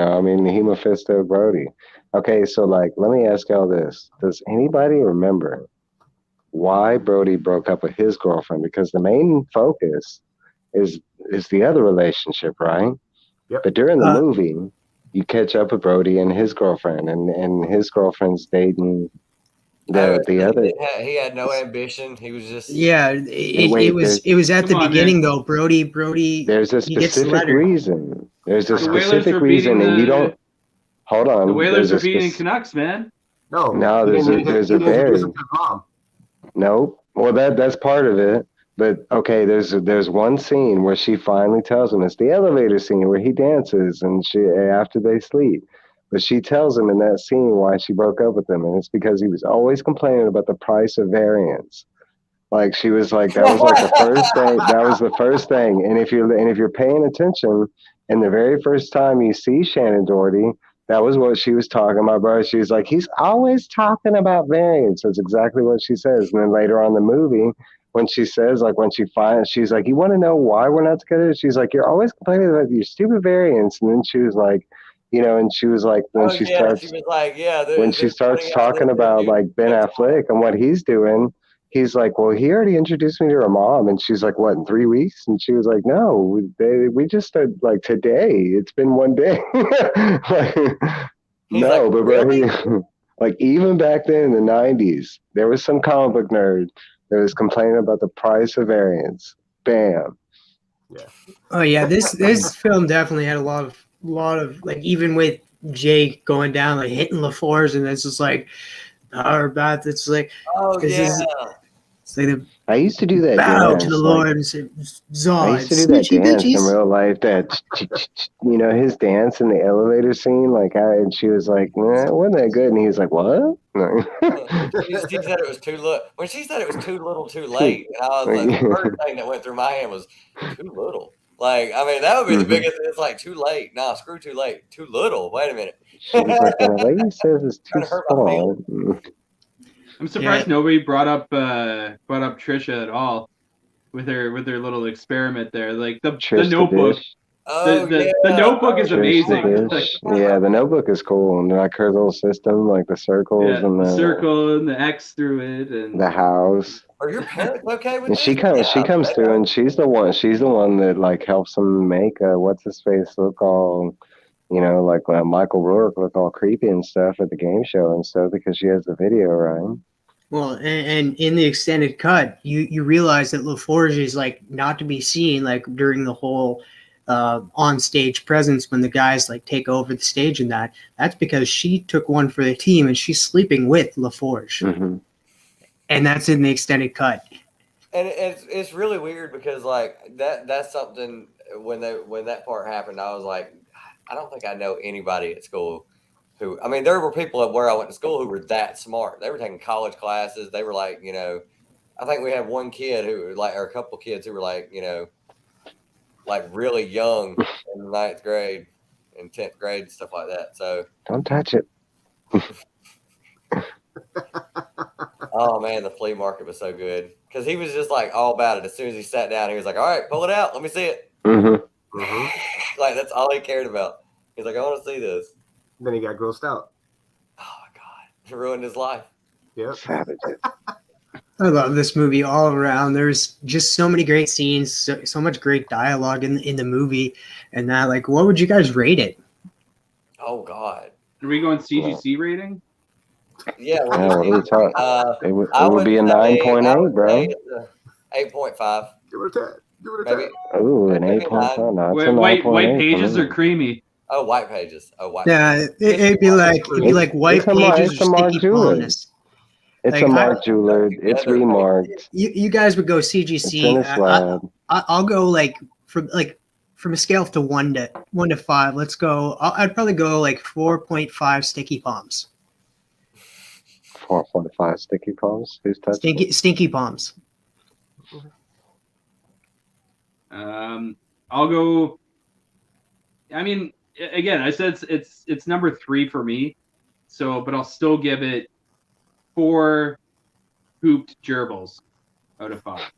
Mephisto Brody. Okay, so like let me ask y'all this: does anybody remember why Brody broke up with his girlfriend? Because the main focus is the other relationship, right? Yep. But during the movie, you catch up with Brody and his girlfriend, and his girlfriend's dating the other. He had no ambition. He was just it was at the beginning though. Brody. There's a specific reason. There's a specific reason, and you don't. Hold on. The Whalers are beating Canucks, man. No. There's a very. Nope. Well, that's part of it. But okay, there's one scene where she finally tells him, it's the elevator scene where he dances and she after they sleep. But she tells him in that scene why she broke up with him, and it's because he was always complaining about the price of variance. Like she was like that was like the first thing. That was the first thing. And if you're paying attention, and the very first time you see Shannon Doherty, That was what she was talking about, bro. She was like, he's always talking about variants. That's exactly what she says. And then later on in the movie, when she says, like, when she finds, she's like, you want to know why we're not together? She's like, you're always complaining about your stupid variants. And then she was like, and she was like, when Oh she yeah, starts, she was like, yeah. when she starts talking about like Ben Affleck and what he's doing, he's like, well, he already introduced me to her mom. And she's like, what, in 3 weeks? And she was like, no, we just started like today. It's been one day. Like, He's no, like, but really? like even back then in the 90s, there was some comic book nerd that was complaining about the price of variants. Bam. Yeah. Oh yeah, this film definitely had a lot of like, even with Jake going down, like hitting LaFours, and it's just like power bath. It's like Oh this yeah. is it's like the I used to do that bow to dance. the Like, Lord and say, I Zod, used to do that snitchy dance in bitches. real life. That his dance in the elevator scene, like, and she was like, "It wasn't that good," and he was like, "What?" She said it was too little. When she said it was too little, too late, and I was like, the first thing that went through my head was too little. Like, I mean, that would be the biggest. It's like too late. Nah, screw too late. Too little. Wait a minute. She was like, "When a lady says it's too Trying to hurt my small." I'm surprised nobody brought up Trisha at all with her little experiment there. Like the Notebook. Oh The yeah. Notebook is amazing. Like, yeah, the Notebook is cool, and like her little system, like the circles and the circle and the X through it, and the house. Are your parents okay with And this? she comes through, and she's the one that like helps him make what's his face look all, like Michael Rourke look all creepy and stuff at the game show and stuff because she has the video, right? Well, and in the extended cut, you realize that LaForge is like not to be seen like during the whole on stage presence when the guys like take over the stage, and that's because she took one for the team and she's sleeping with LaForge, and that's in the extended cut. And it's really weird because like that's something when that part happened, I was like, I don't think I know anybody at school who, I mean, there were people at where I went to school who were that smart. They were taking college classes. They were like, I think we had one kid who like, or a couple kids who were like, like really young in the 9th grade and 10th grade and stuff like that. So don't touch it. Oh man, the flea market was so good because he was just like all about it. As soon as he sat down, he was like, "All right, pull it out, let me see it." Like that's all he cared about. He's like, "I want to see this." Then he got grossed out. Oh my god, it ruined his life. Yep. Savages. I love this movie all around. There's just so many great scenes, so much great dialogue in the movie, and that like, what would you guys rate it? Oh god, are we going CGC rating? Yeah, what are you talking? It would be a 9.8, bro. 8.5. Give it a 10. Give it a 10. Maybe. Ooh, an 8.5. No, white pages are creamy. Oh, white pages. Oh, white. Yeah, it'd be like white pages or sticky palmness. It's a Mark Jeweler. It's remarked. You guys would go CGC. It's in a slab. I'll go from a scale to 1 to 5. Let's go. I'd probably go like 4.5 sticky palms. 4.5 sticky palms. Who's touching? Stinky palms. I'll go. I mean, again, I said it's number 3 for me. So, but I'll still give it 4 hooped gerbils out of 5.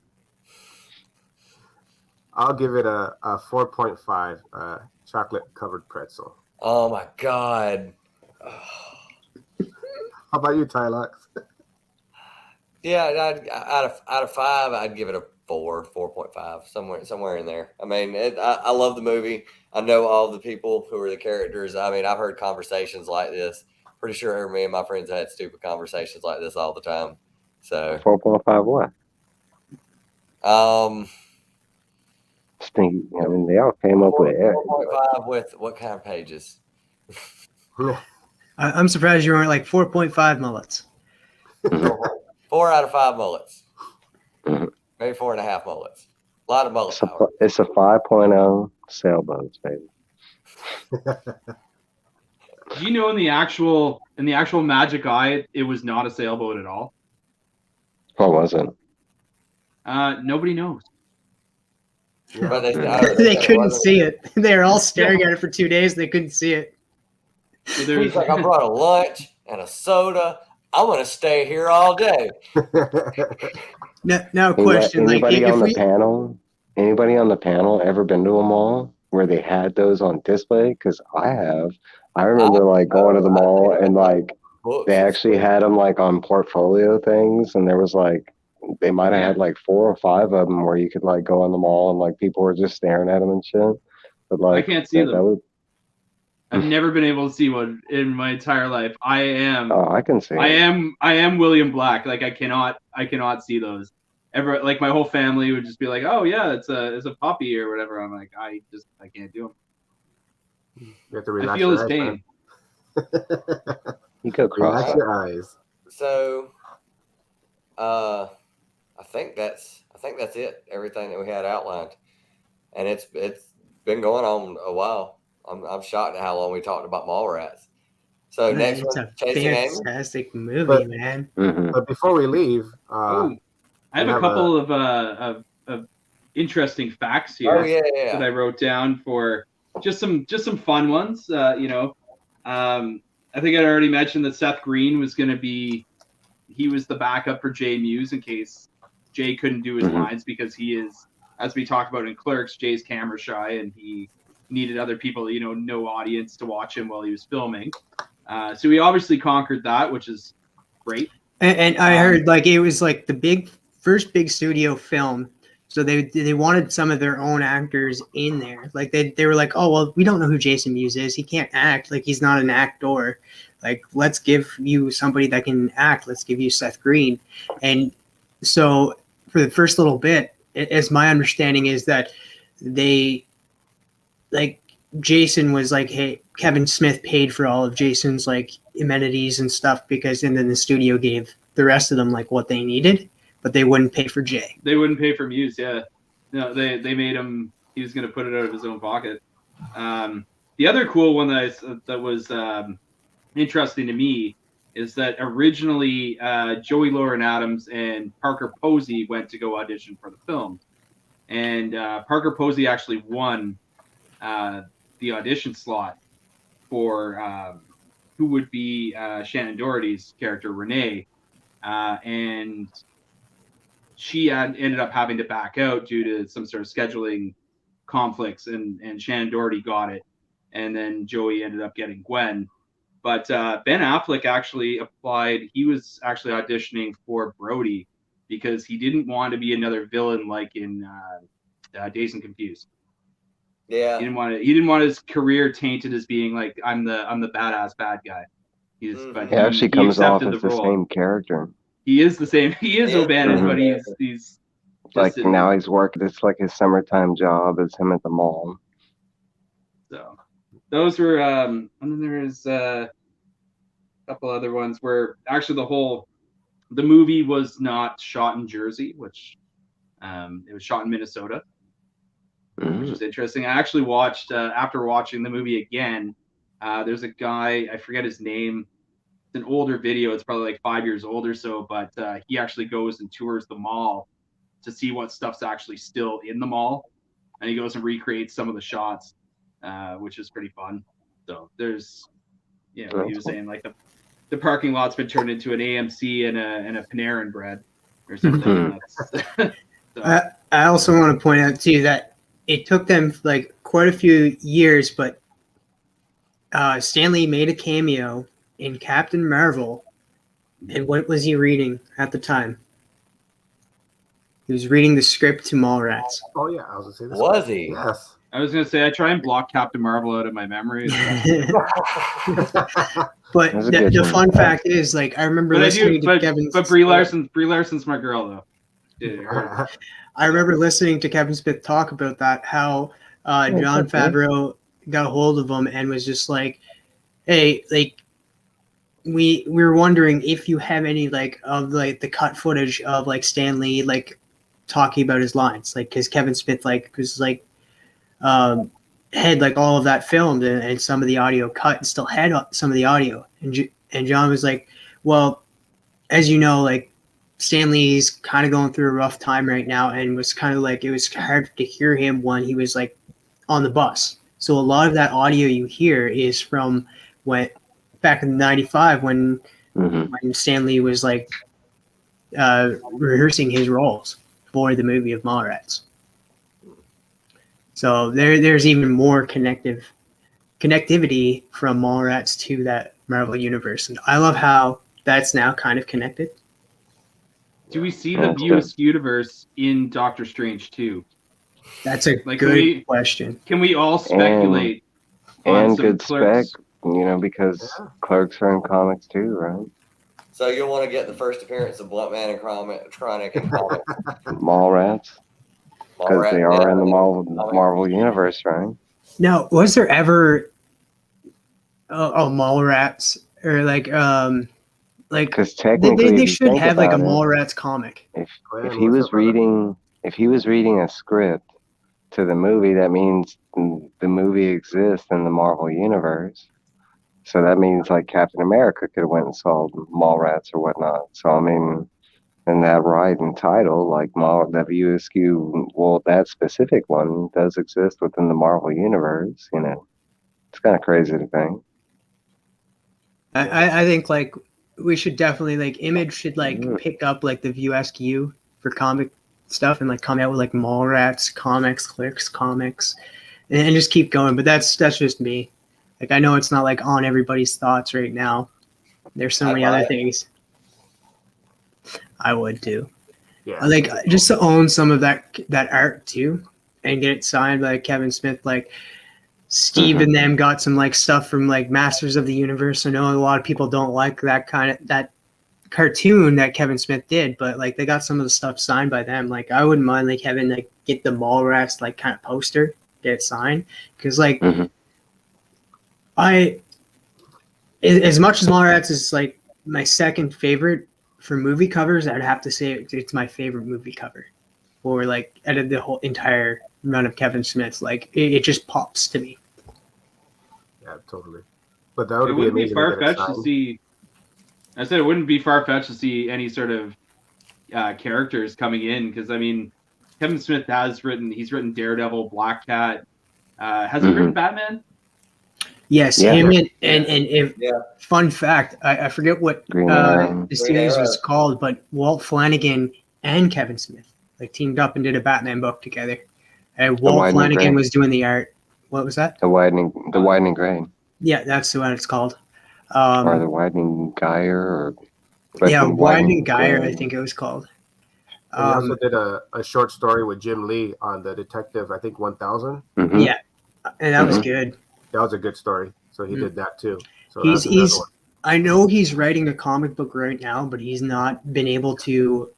I'll give it a 4.5 chocolate covered pretzel. Oh my god. How about you, Tylox? Yeah, out of 5, I'd give it a 4.5, somewhere in there. I mean, I love the movie. I know all the people who are the characters. I mean, I've heard conversations like this. Pretty sure me and my friends had stupid conversations like this all the time. So 4.5 what? Stinky. I mean, they all came up with 4.5 with what kind of pages? I'm surprised you weren't like 4.5 mullets. 4 out of 5 mullets. Maybe 4.5 mullets. A lot of mullets. It's a 5.0 sailboats, baby. Do you know in the actual Magic Eye, it was not a sailboat at all? What was it? Nobody knows. But they couldn't see it. They were all staring at it for 2 days. They couldn't see it. So there was He's like, I brought a lunch and a soda. I'm gonna stay here all day. Now, question: like, Anybody if on the we, panel? Anybody on the panel ever been to a mall where they had those on display? Because I have. I remember like going to the mall and like Books they and actually stuff. had them like on portfolio things, and there was like they might have had like 4 or 5 of them where you could like go in the mall and like people were just staring at them and shit. But I like can't see that them. would. I've never been able to see one in my entire life. Oh, I can see. I am William Black. Like I cannot see those. Ever like my whole family would just be like, "Oh yeah, it's a puppy or whatever." I'm like, I can't do them. You have to relax I feel your his eyes, pain. You go cross. Relax your eyes. So, I think that's it. Everything that we had outlined, and it's been going on a while. I'm shocked at how long we talked about Mallrats. So man, next it's one, a Chasing Amy. fantastic movie, But- man. Mm-hmm. But before we leave, I have a couple of interesting facts here Oh yeah. that I wrote down for just some fun ones. I think I already mentioned that Seth Green was going to be. He was the backup for Jay Muse in case Jay couldn't do his lines because he is, as we talked about in Clerks, Jay's camera shy and he needed other people, no audience to watch him while he was filming. So he obviously conquered that, which is great. And I heard like it was like the first big studio film, so they wanted some of their own actors in there. Like they were like, oh well, we don't know who Jason Mewes is. He can't act. Like he's not an actor. Like let's give you somebody that can act. Let's give you Seth Green. And so for the first little bit, as my understanding is that they like Jason was like, hey, Kevin Smith paid for all of Jason's like amenities and stuff and then the studio gave the rest of them like what they needed, but they wouldn't pay for Jay. They wouldn't pay for Muse, yeah. No, they made him. He was going to put it out of his own pocket. The other cool one that was interesting to me is that originally Joey Lauren Adams and Parker Posey went to go audition for the film, and Parker Posey actually won the audition slot for who would be Shannon Doherty's character, Renee. And she ended up having to back out due to some sort of scheduling conflicts, and Shannon Doherty got it. And then Joey ended up getting Gwen. But Ben Affleck actually applied. He was actually auditioning for Brody because he didn't want to be another villain like in Dazed and Confused. Yeah. He didn't want his career tainted as being like I'm the badass bad guy. But He actually comes off accepted as the same character. He is the same. He is O'Bannon, but he's like now he's working. It's like his summertime job is him at the mall. So those were and then there's a couple other ones where actually the movie was not shot in Jersey, which it was shot in Minnesota. Which is interesting. I actually watched after watching the movie again. There's a guy, I forget his name. It's an older video. It's probably like 5 years old or so, but he actually goes and tours the mall to see what stuff's actually still in the mall, and he goes and recreates some of the shots, which is pretty fun. So there's, he was saying like the parking lot's been turned into an AMC and a Panarin bread or something. I also want to point out too that it took them like quite a few years, but Stan Lee made a cameo in Captain Marvel. And what was he reading at the time? He was reading the script to Mallrats. Oh yeah, I was gonna say this. Was he? Yes. I was gonna say I try and block Captain Marvel out of my memory. But the fun fact is, like, I remember listening to Kevin. But Brie Larson's my girl though. Yeah, I remember listening to Kevin Smith talk about that, how Jon Favreau got a hold of him and was just like, hey, like, we were wondering if you have any like of like the cut footage of like Stan Lee like talking about his lines, like because Kevin Smith like was like had like all of that filmed and some of the audio cut and still had some of the audio, and John was like, well, as you know, like Stan Lee's kind of going through a rough time right now, and was kind of like it was hard to hear him when he was like on the bus. So a lot of that audio you hear is from went back in '95 when Stan Lee was like rehearsing his roles for the movie of Mallrats. So there's even more connectivity from Mallrats to that Marvel universe, and I love how that's now kind of connected. Do we see the View Askewniverse in Doctor Strange too? That's a good question. Can we all speculate on and some good Clerks? spec, because Clerks are in comics too, right? So you'll want to get the first appearance of Blunt Man and Chronic and comics. Mallrats, because they are in the Marvel universe, right? Now, was there ever Mallrats or like because technically they should have like a Mallrats comic. If he was reading a script to the movie, that means the movie exists in the Marvel universe. So that means like Captain America could have went and saw Mallrats or whatnot. So I mean, in that right and title, like WSQ, well, that specific one does exist within the Marvel universe. It's kind of crazy to think. I think like we should definitely like Image should like pick up like the View SQ for comic stuff and like come out with like Mallrats comics, Clerks comics, and just keep going. But that's just me. Like I know it's not like on everybody's thoughts right now. There's so many other things. I would too. Yeah. Like just to own some of that art too, and get it signed by Kevin Smith. Like Steve and them got some like stuff from like Masters of the Universe. I know a lot of people don't like that cartoon that Kevin Smith did, but like they got some of the stuff signed by them. Like I wouldn't mind like having like get the Mallrats like kind of poster, get it signed, because like as much as Mallrats is like my second favorite for movie covers, I'd have to say it's my favorite movie cover, or like out of the whole entire run of Kevin Smith. Like it just pops to me. Yeah, totally. But that would be far-fetched to see. I said it wouldn't be far-fetched to see any sort of characters coming in, because I mean, Kevin Smith he's written Daredevil, Black Cat. Has he written Batman? Yes, him and fun fact, I forget what the series was called, but Walt Flanagan and Kevin Smith like teamed up and did a Batman book together. And Walt Flanagan was doing the art. What was that? The widening grain. Yeah, that's what it's called. Or the widening gyre, widening gyre, I think it was called. He also did a short story with Jim Lee on the Detective, I think 1000. Yeah, and that was good. That was a good story. So he did that too. So he's I know he's writing a comic book right now, but he's not been able to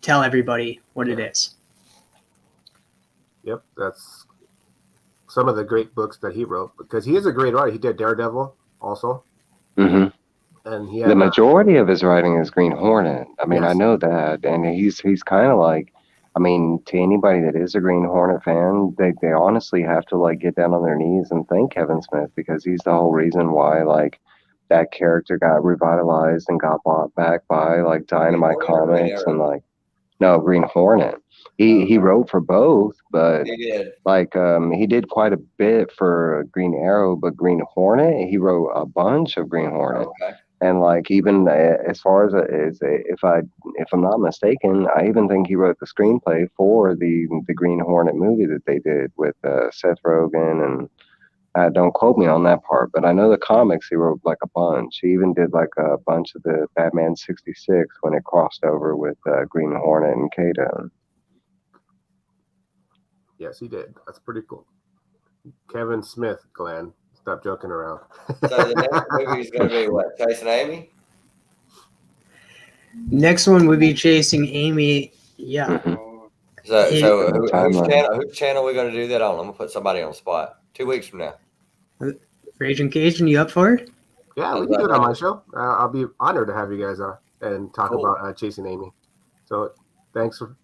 tell everybody what it is. Yep, that's some of the great books that he wrote, because he is a great writer. He did Daredevil also. And the majority of his writing is Green Hornet. I mean, I know that, and he's kind of like, I mean, to anybody that is a Green Hornet fan, they honestly have to like get down on their knees and thank Kevin Smith, because he's the whole reason why like that character got revitalized and got bought back by like Dynamite Comics and like Green Hornet. He wrote for both, but he did. He did quite a bit for Green Arrow, but Green Hornet, he wrote a bunch of Green Hornet. And like even as far as if I'm not mistaken, I even think he wrote the screenplay for the Green Hornet movie that they did with Seth Rogen, and don't quote me on that part, but I know the comics he wrote like a bunch. He even did like a bunch of the Batman 66 when it crossed over with Green Hornet and Kato. Yes, he did. That's pretty cool. Kevin Smith, Glenn. Stop joking around. So the next movie is going to be what? Chasing Amy? Next one would be Chasing Amy. Yeah. So whose channel are we going to do that on? I'm going to put somebody on the spot. 2 weeks from now. Raging Cajun, you up for it? Yeah, we can do it on my show. I'll be honored to have you guys on and talk about Chasing Amy. So thanks for.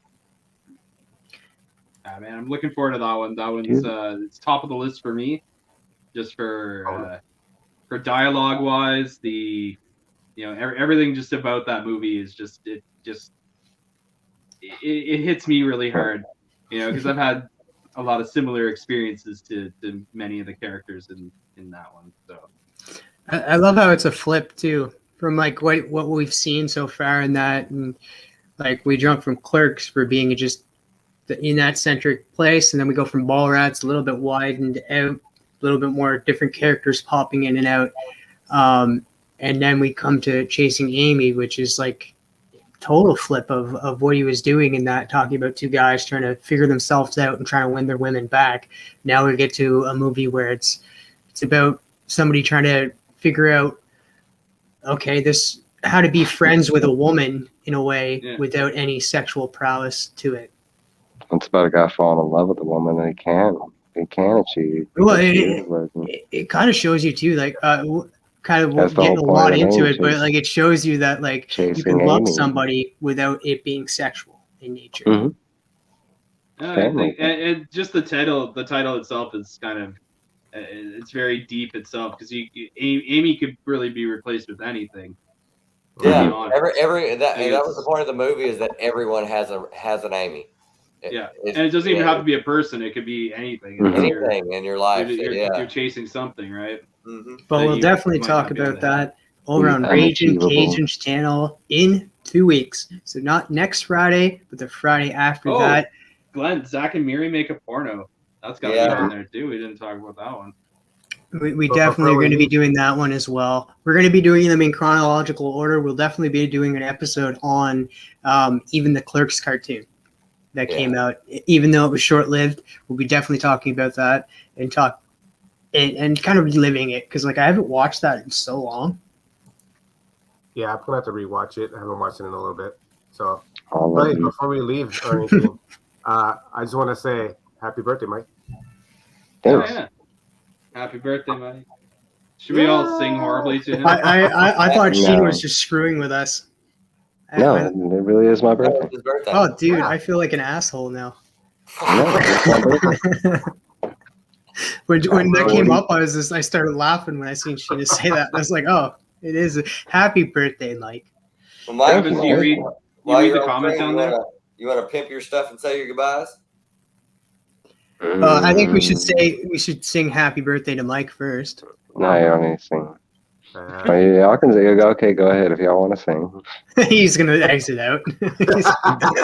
Man, I'm looking forward to that one. That one's it's top of the list for me, just for dialogue wise. Everything just about that movie is just it hits me really hard, because I've had a lot of similar experiences to many of the characters in that one. So I love how it's a flip too from like what we've seen so far in that, and like we jump from Clerks for being just in that centric place, and then we go from Mallrats a little bit widened out, a little bit more different characters popping in and out, and then we come to Chasing Amy, which is like total flip of what he was doing in that, talking about two guys trying to figure themselves out and trying to win their women back. Now we get to a movie where it's about somebody trying to figure out, okay, this how to be friends with a woman in a way without any sexual prowess to it. It's about a guy falling in love with a woman that he can achieve. Well, it kind of shows you too, like kind of getting a lot into it, but like it shows you that like you can love somebody without it being sexual in nature. Mm-hmm. I think, and just the title itself is kind of it's very deep itself, because Amy could really be replaced with anything. Yeah, that was the point of the movie, is that everyone has an Amy. And it doesn't even have to be a person; it could be anything. Anything in your life. You're chasing something, right? Mm-hmm. But we'll definitely talk about that over on Raging Cajun's channel in 2 weeks. So not next Friday, but the Friday after that. Glenn, Zach and Miri make a porno. That's got to be in there too. We didn't talk about that one. We definitely are going to be doing that one as well. We're going to be doing them in chronological order. We'll definitely be doing an episode on even the Clerks cartoon that came out. Even though it was short-lived, we'll be definitely talking about that and kind of reliving it, because like I haven't watched that in so long. Yeah, I'm going to have to rewatch it. I haven't watched it in a little bit. So, but before we leave or anything, I just want to say happy birthday, Mike. Thanks. Oh, yeah. Happy birthday, Mike. Should we all sing horribly to him? I thought Sheen was just screwing with us. No, it really is my birthday. Oh, dude, I feel like an asshole now. No, it's my birthday. When that came up, I started laughing when I seen Sheena say that. I was like, oh, it is a happy birthday, Mike. Well, Mike, you read the comments down there? You want to pimp your stuff and say your goodbyes? I think we should sing happy birthday to Mike first. No, you don't need to sing. Y'all can say, okay, go ahead if y'all want to sing. He's going to exit out.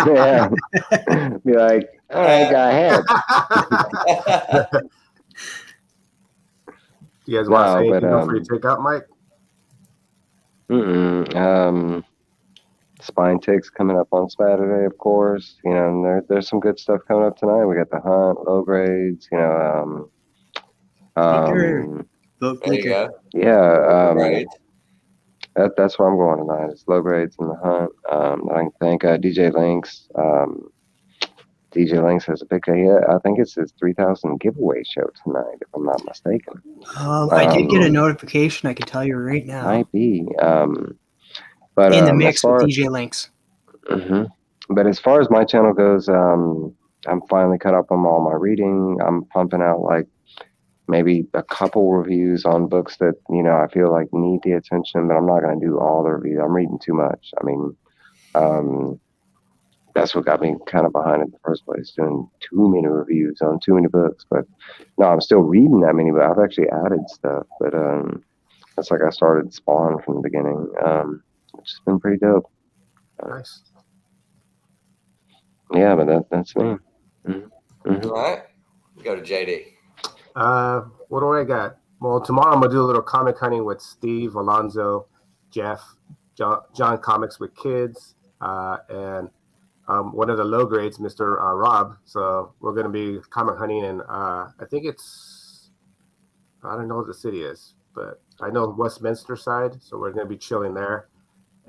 Yeah. Be like, all right, go ahead. You guys want to say anything before you take out, Mike? Spine Ticks coming up on Saturday, of course. You know, and there's some good stuff coming up tonight. We got The Hunt, Low Grades, you know. There you go. Yeah. That's where I'm going tonight. It's Low Grades and The Hunt. I think DJ Lynx. DJ Lynx has a big I think it's his 3,000 giveaway show tonight, if I'm not mistaken. I did get a notification. I can tell you right now. Might be. But in the mix with DJ Lynx. Mm-hmm. But as far as my channel goes, I'm finally caught up on all my reading. I'm pumping out like maybe a couple reviews on books that, you know, I feel like need the attention, but I'm not going to do all the reviews. I'm reading too much. I mean, that's what got me kind of behind in the first place, doing too many reviews on too many books. But no, I'm still reading that many, but I've actually added stuff. But it's like I started Spawn from the beginning, which has been pretty dope. Nice. Yeah, but that's me. Mm-hmm. All right. Go to JD. What do I got? Well, tomorrow I'm going to do a little comic hunting with Steve, Alonzo, Jeff, John Comics with Kids, and one of the low grades, Mr. Rob. So we're going to be comic hunting, and I think I don't know what the city is, but I know Westminster side, so we're going to be chilling there.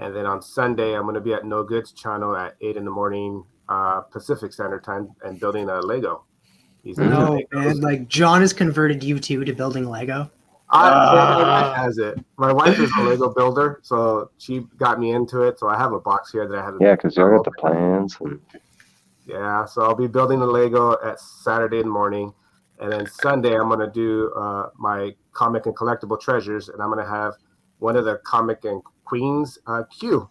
And then on Sunday, I'm going to be at No Goods channel at 8 a.m. Pacific Standard Time and building a Lego. No, man, like John has converted you two to building Lego. My wife has it. My wife is a Lego builder, so she got me into it. So I have a box here that I have. Yeah, because you're at the plans. Yeah, so I'll be building the Lego at Saturday in the morning. And then Sunday, I'm going to do my comic and collectible treasures. And I'm going to have one of the comic and queens, Q.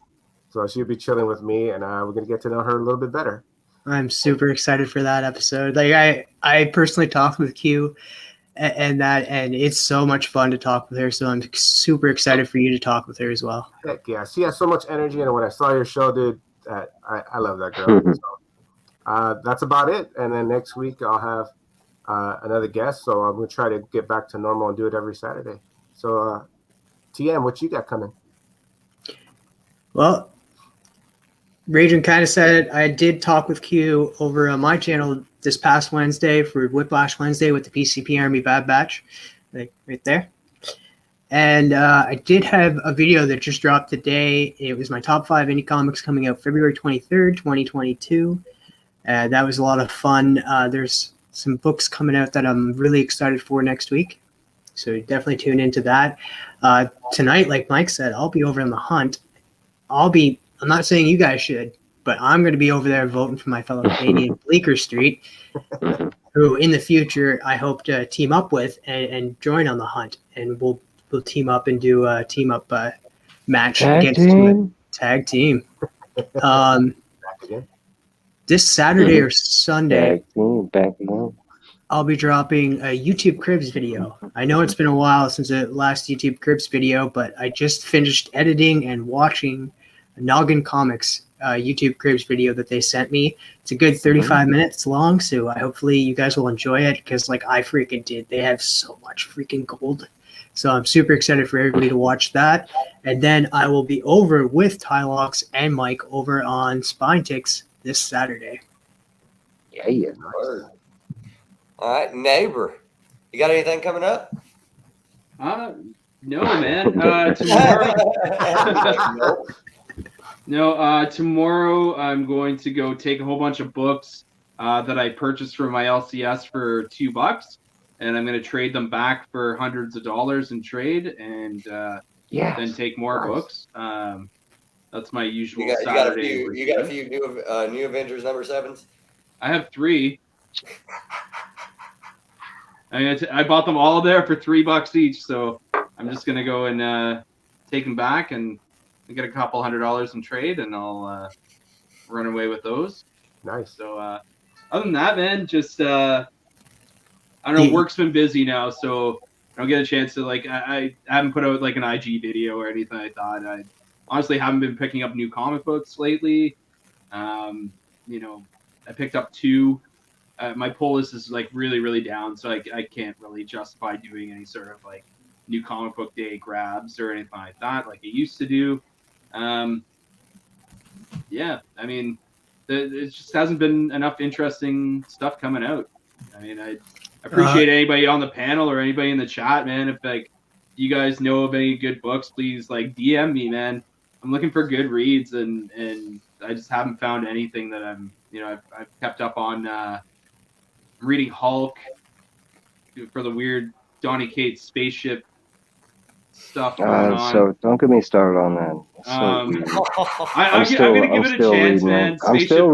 So she'll be chilling with me, and we're going to get to know her a little bit better. I'm super excited for that episode. Like I personally talked with Q, and it's so much fun to talk with her. So I'm super excited for you to talk with her as well. Heck yeah, she has so much energy, and when I saw your show, dude, I love that girl. So, that's about it. And then next week I'll have another guest, so I'm gonna try to get back to normal and do it every Saturday. So, TM, what you got coming? Well, Rajan kind of said it. I did talk with Q over on my channel this past Wednesday for Whiplash Wednesday with the PCP Army Bad Batch, like right there. And I did have a video that just dropped today. It was my top 5 indie comics coming out February 23rd, 2022. That was a lot of fun. There's some books coming out that I'm really excited for next week. So definitely tune into that. Tonight, like Mike said, I'll be over on the hunt. I'm not saying you guys should, but I'm going to be over there voting for my fellow Canadian Bleecker Street, who in the future I hope to team up with and join on the hunt. And we'll team up and do a team up match against tag team. This Saturday or Sunday, I'll be dropping a YouTube Cribs video. I know it's been a while since the last YouTube Cribs video, but I just finished editing and watching Noggin Comics YouTube Cribs video that they sent me. It's a good 35 minutes long, so hopefully you guys will enjoy it because like I freaking did. They have so much freaking gold. So I'm super excited for everybody to watch that. And then I will be over with Tylox and Mike over on Spine Ticks this Saturday. Yeah. All right, neighbor. You got anything coming up? No, man. Tomorrow. No, tomorrow I'm going to go take a whole bunch of books that I purchased from my LCS for $2, and I'm going to trade them back for hundreds of dollars in trade, and then take more books. That's my usual Saturday. You got a few new Avengers number 7s? I have 3. I bought them all there for $3 each, so I'm just gonna go and take them back and get a couple $100 in trade, and I'll run away with those. Nice. So other than that, man, just I don't know. Work's been busy now, so I don't get a chance to I haven't put out like an IG video or anything like that. I honestly haven't been picking up new comic books lately. I picked up 2. My pull list is like really, really down, so I can't really justify doing any sort of like new comic book day grabs or anything like that like I used to do. I mean, it just hasn't been enough interesting stuff coming out. I mean, I appreciate anybody on the panel or anybody in the chat, man. If like you guys know of any good books, please like DM me, man. I'm looking for good reads, and I just haven't found anything that I've kept up on. I'm reading Hulk for the weird Donny Cates spaceship stuff going on. So don't get me started on that. I'm gonna give it a chance, man. I'm still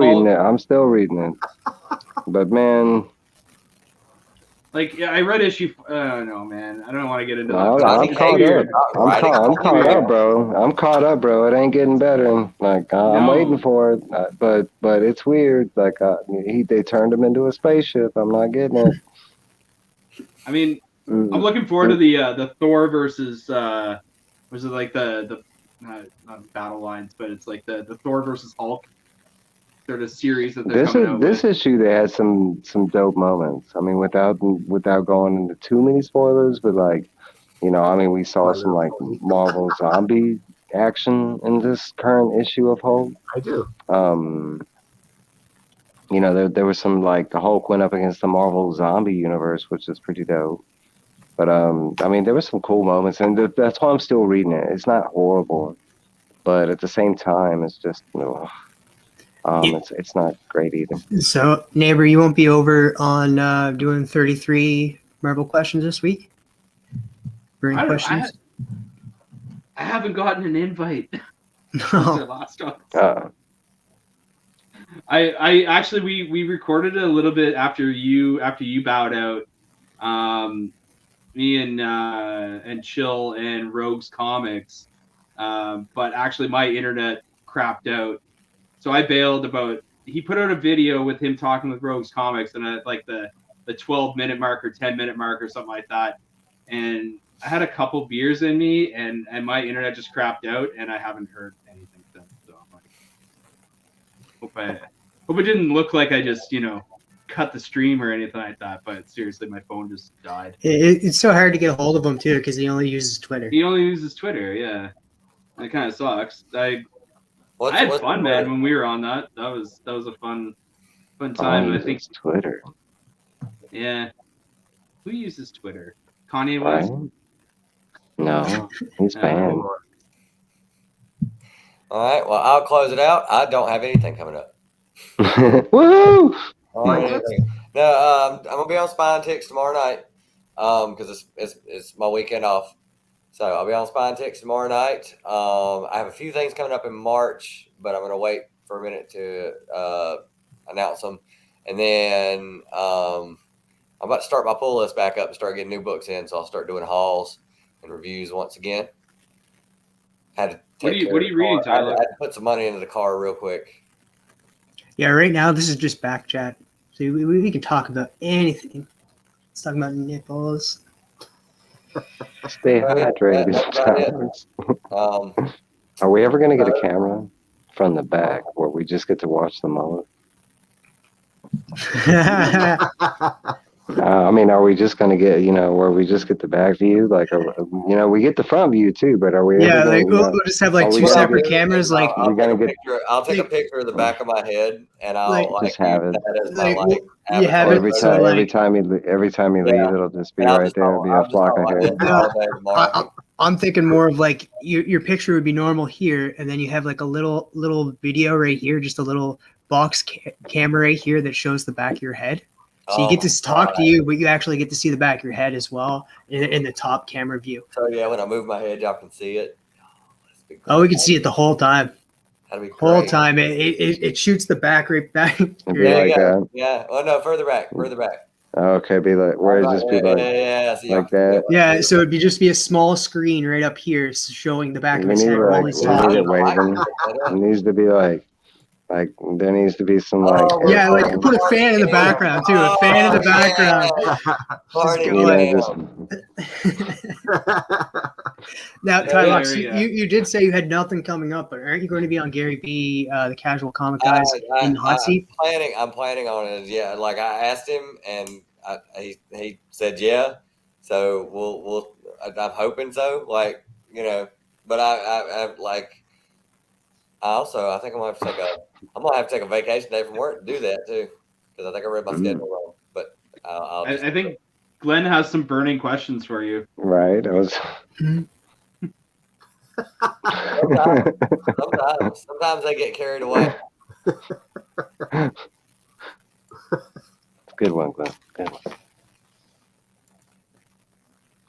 reading it. But man, I read issue. No, man, I don't want to get into that. I'm caught up, bro. I'm caught up, bro. It ain't getting better. I'm waiting for it, but it's weird. They turned him into a spaceship. I'm not getting it. I mean, I'm looking forward to the Thor versus was it like the not battle lines, but it's like the Thor versus Hulk sort of series that they're coming out with. This issue they had some dope moments. I mean, without going into too many spoilers, but we saw some like Marvel zombie action in this current issue of Hulk. I do. There was some like the Hulk went up against the Marvel zombie universe, which is pretty dope. But there were some cool moments, and that's why I'm still reading it. It's not horrible, but at the same time, it's just it's not great either. So, neighbor, you won't be over on doing 33 Marvel questions this week? Bring questions? I haven't gotten an invite. No. Last one. I actually we recorded it a little bit after you bowed out. Me and Chill and Rogues Comics, but actually my internet crapped out, so I bailed. He put out a video with him talking with Rogues Comics, and the the 12-minute mark or 10-minute mark or something like that, and I had a couple beers in me, and my internet just crapped out, and I haven't heard anything since. So I'm like, hope it didn't look like I just cut the stream or anything like that. But seriously, my phone just died. It's so hard to get a hold of him too because he only uses Twitter. He only uses Twitter. Yeah, that kind of sucks. I had fun, man, when we were on that. That was a fun time. I think Twitter. Yeah. Who uses Twitter? Kanye West? No, he's banned. All right. Well, I'll close it out. I don't have anything coming up. Woo! No, I'm gonna be on Spine Ticks tomorrow night. Because it's my weekend off. So I'll be on Spine Ticks tomorrow night. I have a few things coming up in March, but I'm gonna wait for a minute to announce them. And then I'm about to start my pull list back up and start getting new books in. So I'll start doing hauls and reviews once again. Had to what are you reading, Tyler? I had to put some money into the car real quick. Yeah, right now this is just back chat. So we can talk about anything. Let's talk about nipples. Stay hydrated. Are we ever going to get a camera from the back where we just get to watch the mullet? I mean, are we just going to get, where we just get the back view? Like, we get the front view too, but are we? Yeah, like we'll just have like two separate cameras. Like, I'll take a picture of the back of my head, and I'll just have it. You have it. Every time you leave, it'll just be right there. It'll be a flock of hair. I'm thinking more of like your picture would be normal here, and then you have like a little video right here, just a little box camera right here that shows the back of your head. So you get to talk to you, but you actually get to see the back of your head as well in the top camera view. So yeah, when I move my head, y'all can see it. Oh, we can see it the whole time. That'd be whole time. It shoots the back right back. Yeah. Oh no, further back. Okay, be like where it just be like like that. Yeah, so it'd just be a small screen right up here showing the back of his head while he's talking. It needs to be like there needs to be some like put a fan in the background too. A fan in the background. Now, Tyler, you did say you had nothing coming up, but aren't you going to be on Gary B, the Casual Comic Guys in the hot seat? I'm planning on it. Yeah, like I asked him, and he said yeah. So we'll. I'm hoping so. Like but I think I'm gonna have to take a vacation day from work to do that too, because I think I read my schedule wrong. But I think Glenn has some burning questions for you. Right. Sometimes I get carried away. Good one, Glenn. Good one.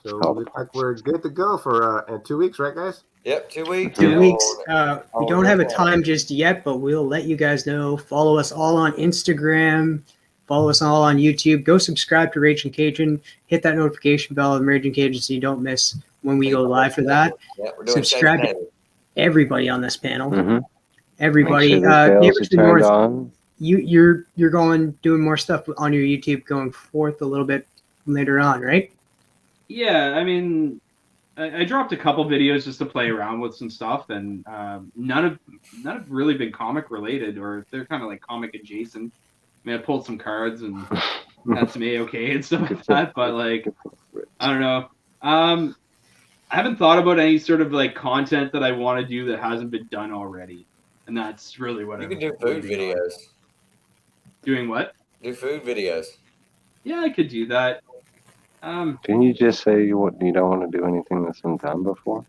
So looks like we're good to go for in 2 weeks, right, guys? Yep, 2 weeks. 2 weeks. We don't have a time just yet, but we'll let you guys know. Follow us all on Instagram. Follow us all on YouTube. Go subscribe to Raging Cajun. Hit that notification bell on Raging Cajun so you don't miss when we go live for that. Yeah, we're doing subscribe to everybody on this panel. Mm-hmm. Everybody. You're doing more stuff on your YouTube going forth a little bit later on, right? Yeah, I mean, I dropped a couple videos just to play around with some stuff, and none have really been comic related, or they're kind of like comic adjacent. I mean, I pulled some cards and had some AOK and stuff like that, but like, I don't know. I haven't thought about any sort of like content that I want to do that hasn't been done already, and that's really what you can do. Food videos. Doing what? Do food videos. Yeah, I could do that. Didn't you just say you don't want to do anything that's been done before?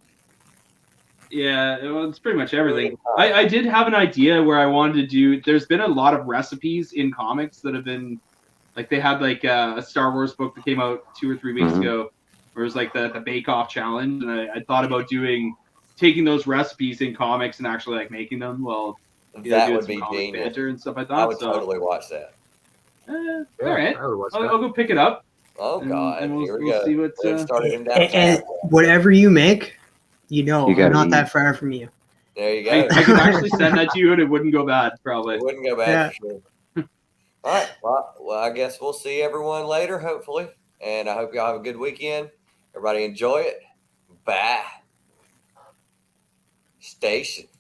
Yeah, well, it's pretty much everything. I did have an idea where I wanted to do. There's been a lot of recipes in comics that have been, like they had like a Star Wars book that came out 2 or 3 weeks ago, where it was like the Bake Off challenge, and I thought about taking those recipes in comics and actually like making them. Well, that would be genius. Banter and stuff like that. I would totally watch that. All right, I'll go pick it up. Oh God! And Here we we'll go. See what, and whatever you make, we're not that far from you. There you go. I could actually send that to you, and it wouldn't go bad. Probably. It wouldn't go bad for sure. All right. Well, I guess we'll see everyone later, hopefully. And I hope y'all have a good weekend. Everybody enjoy it. Bye. Stations.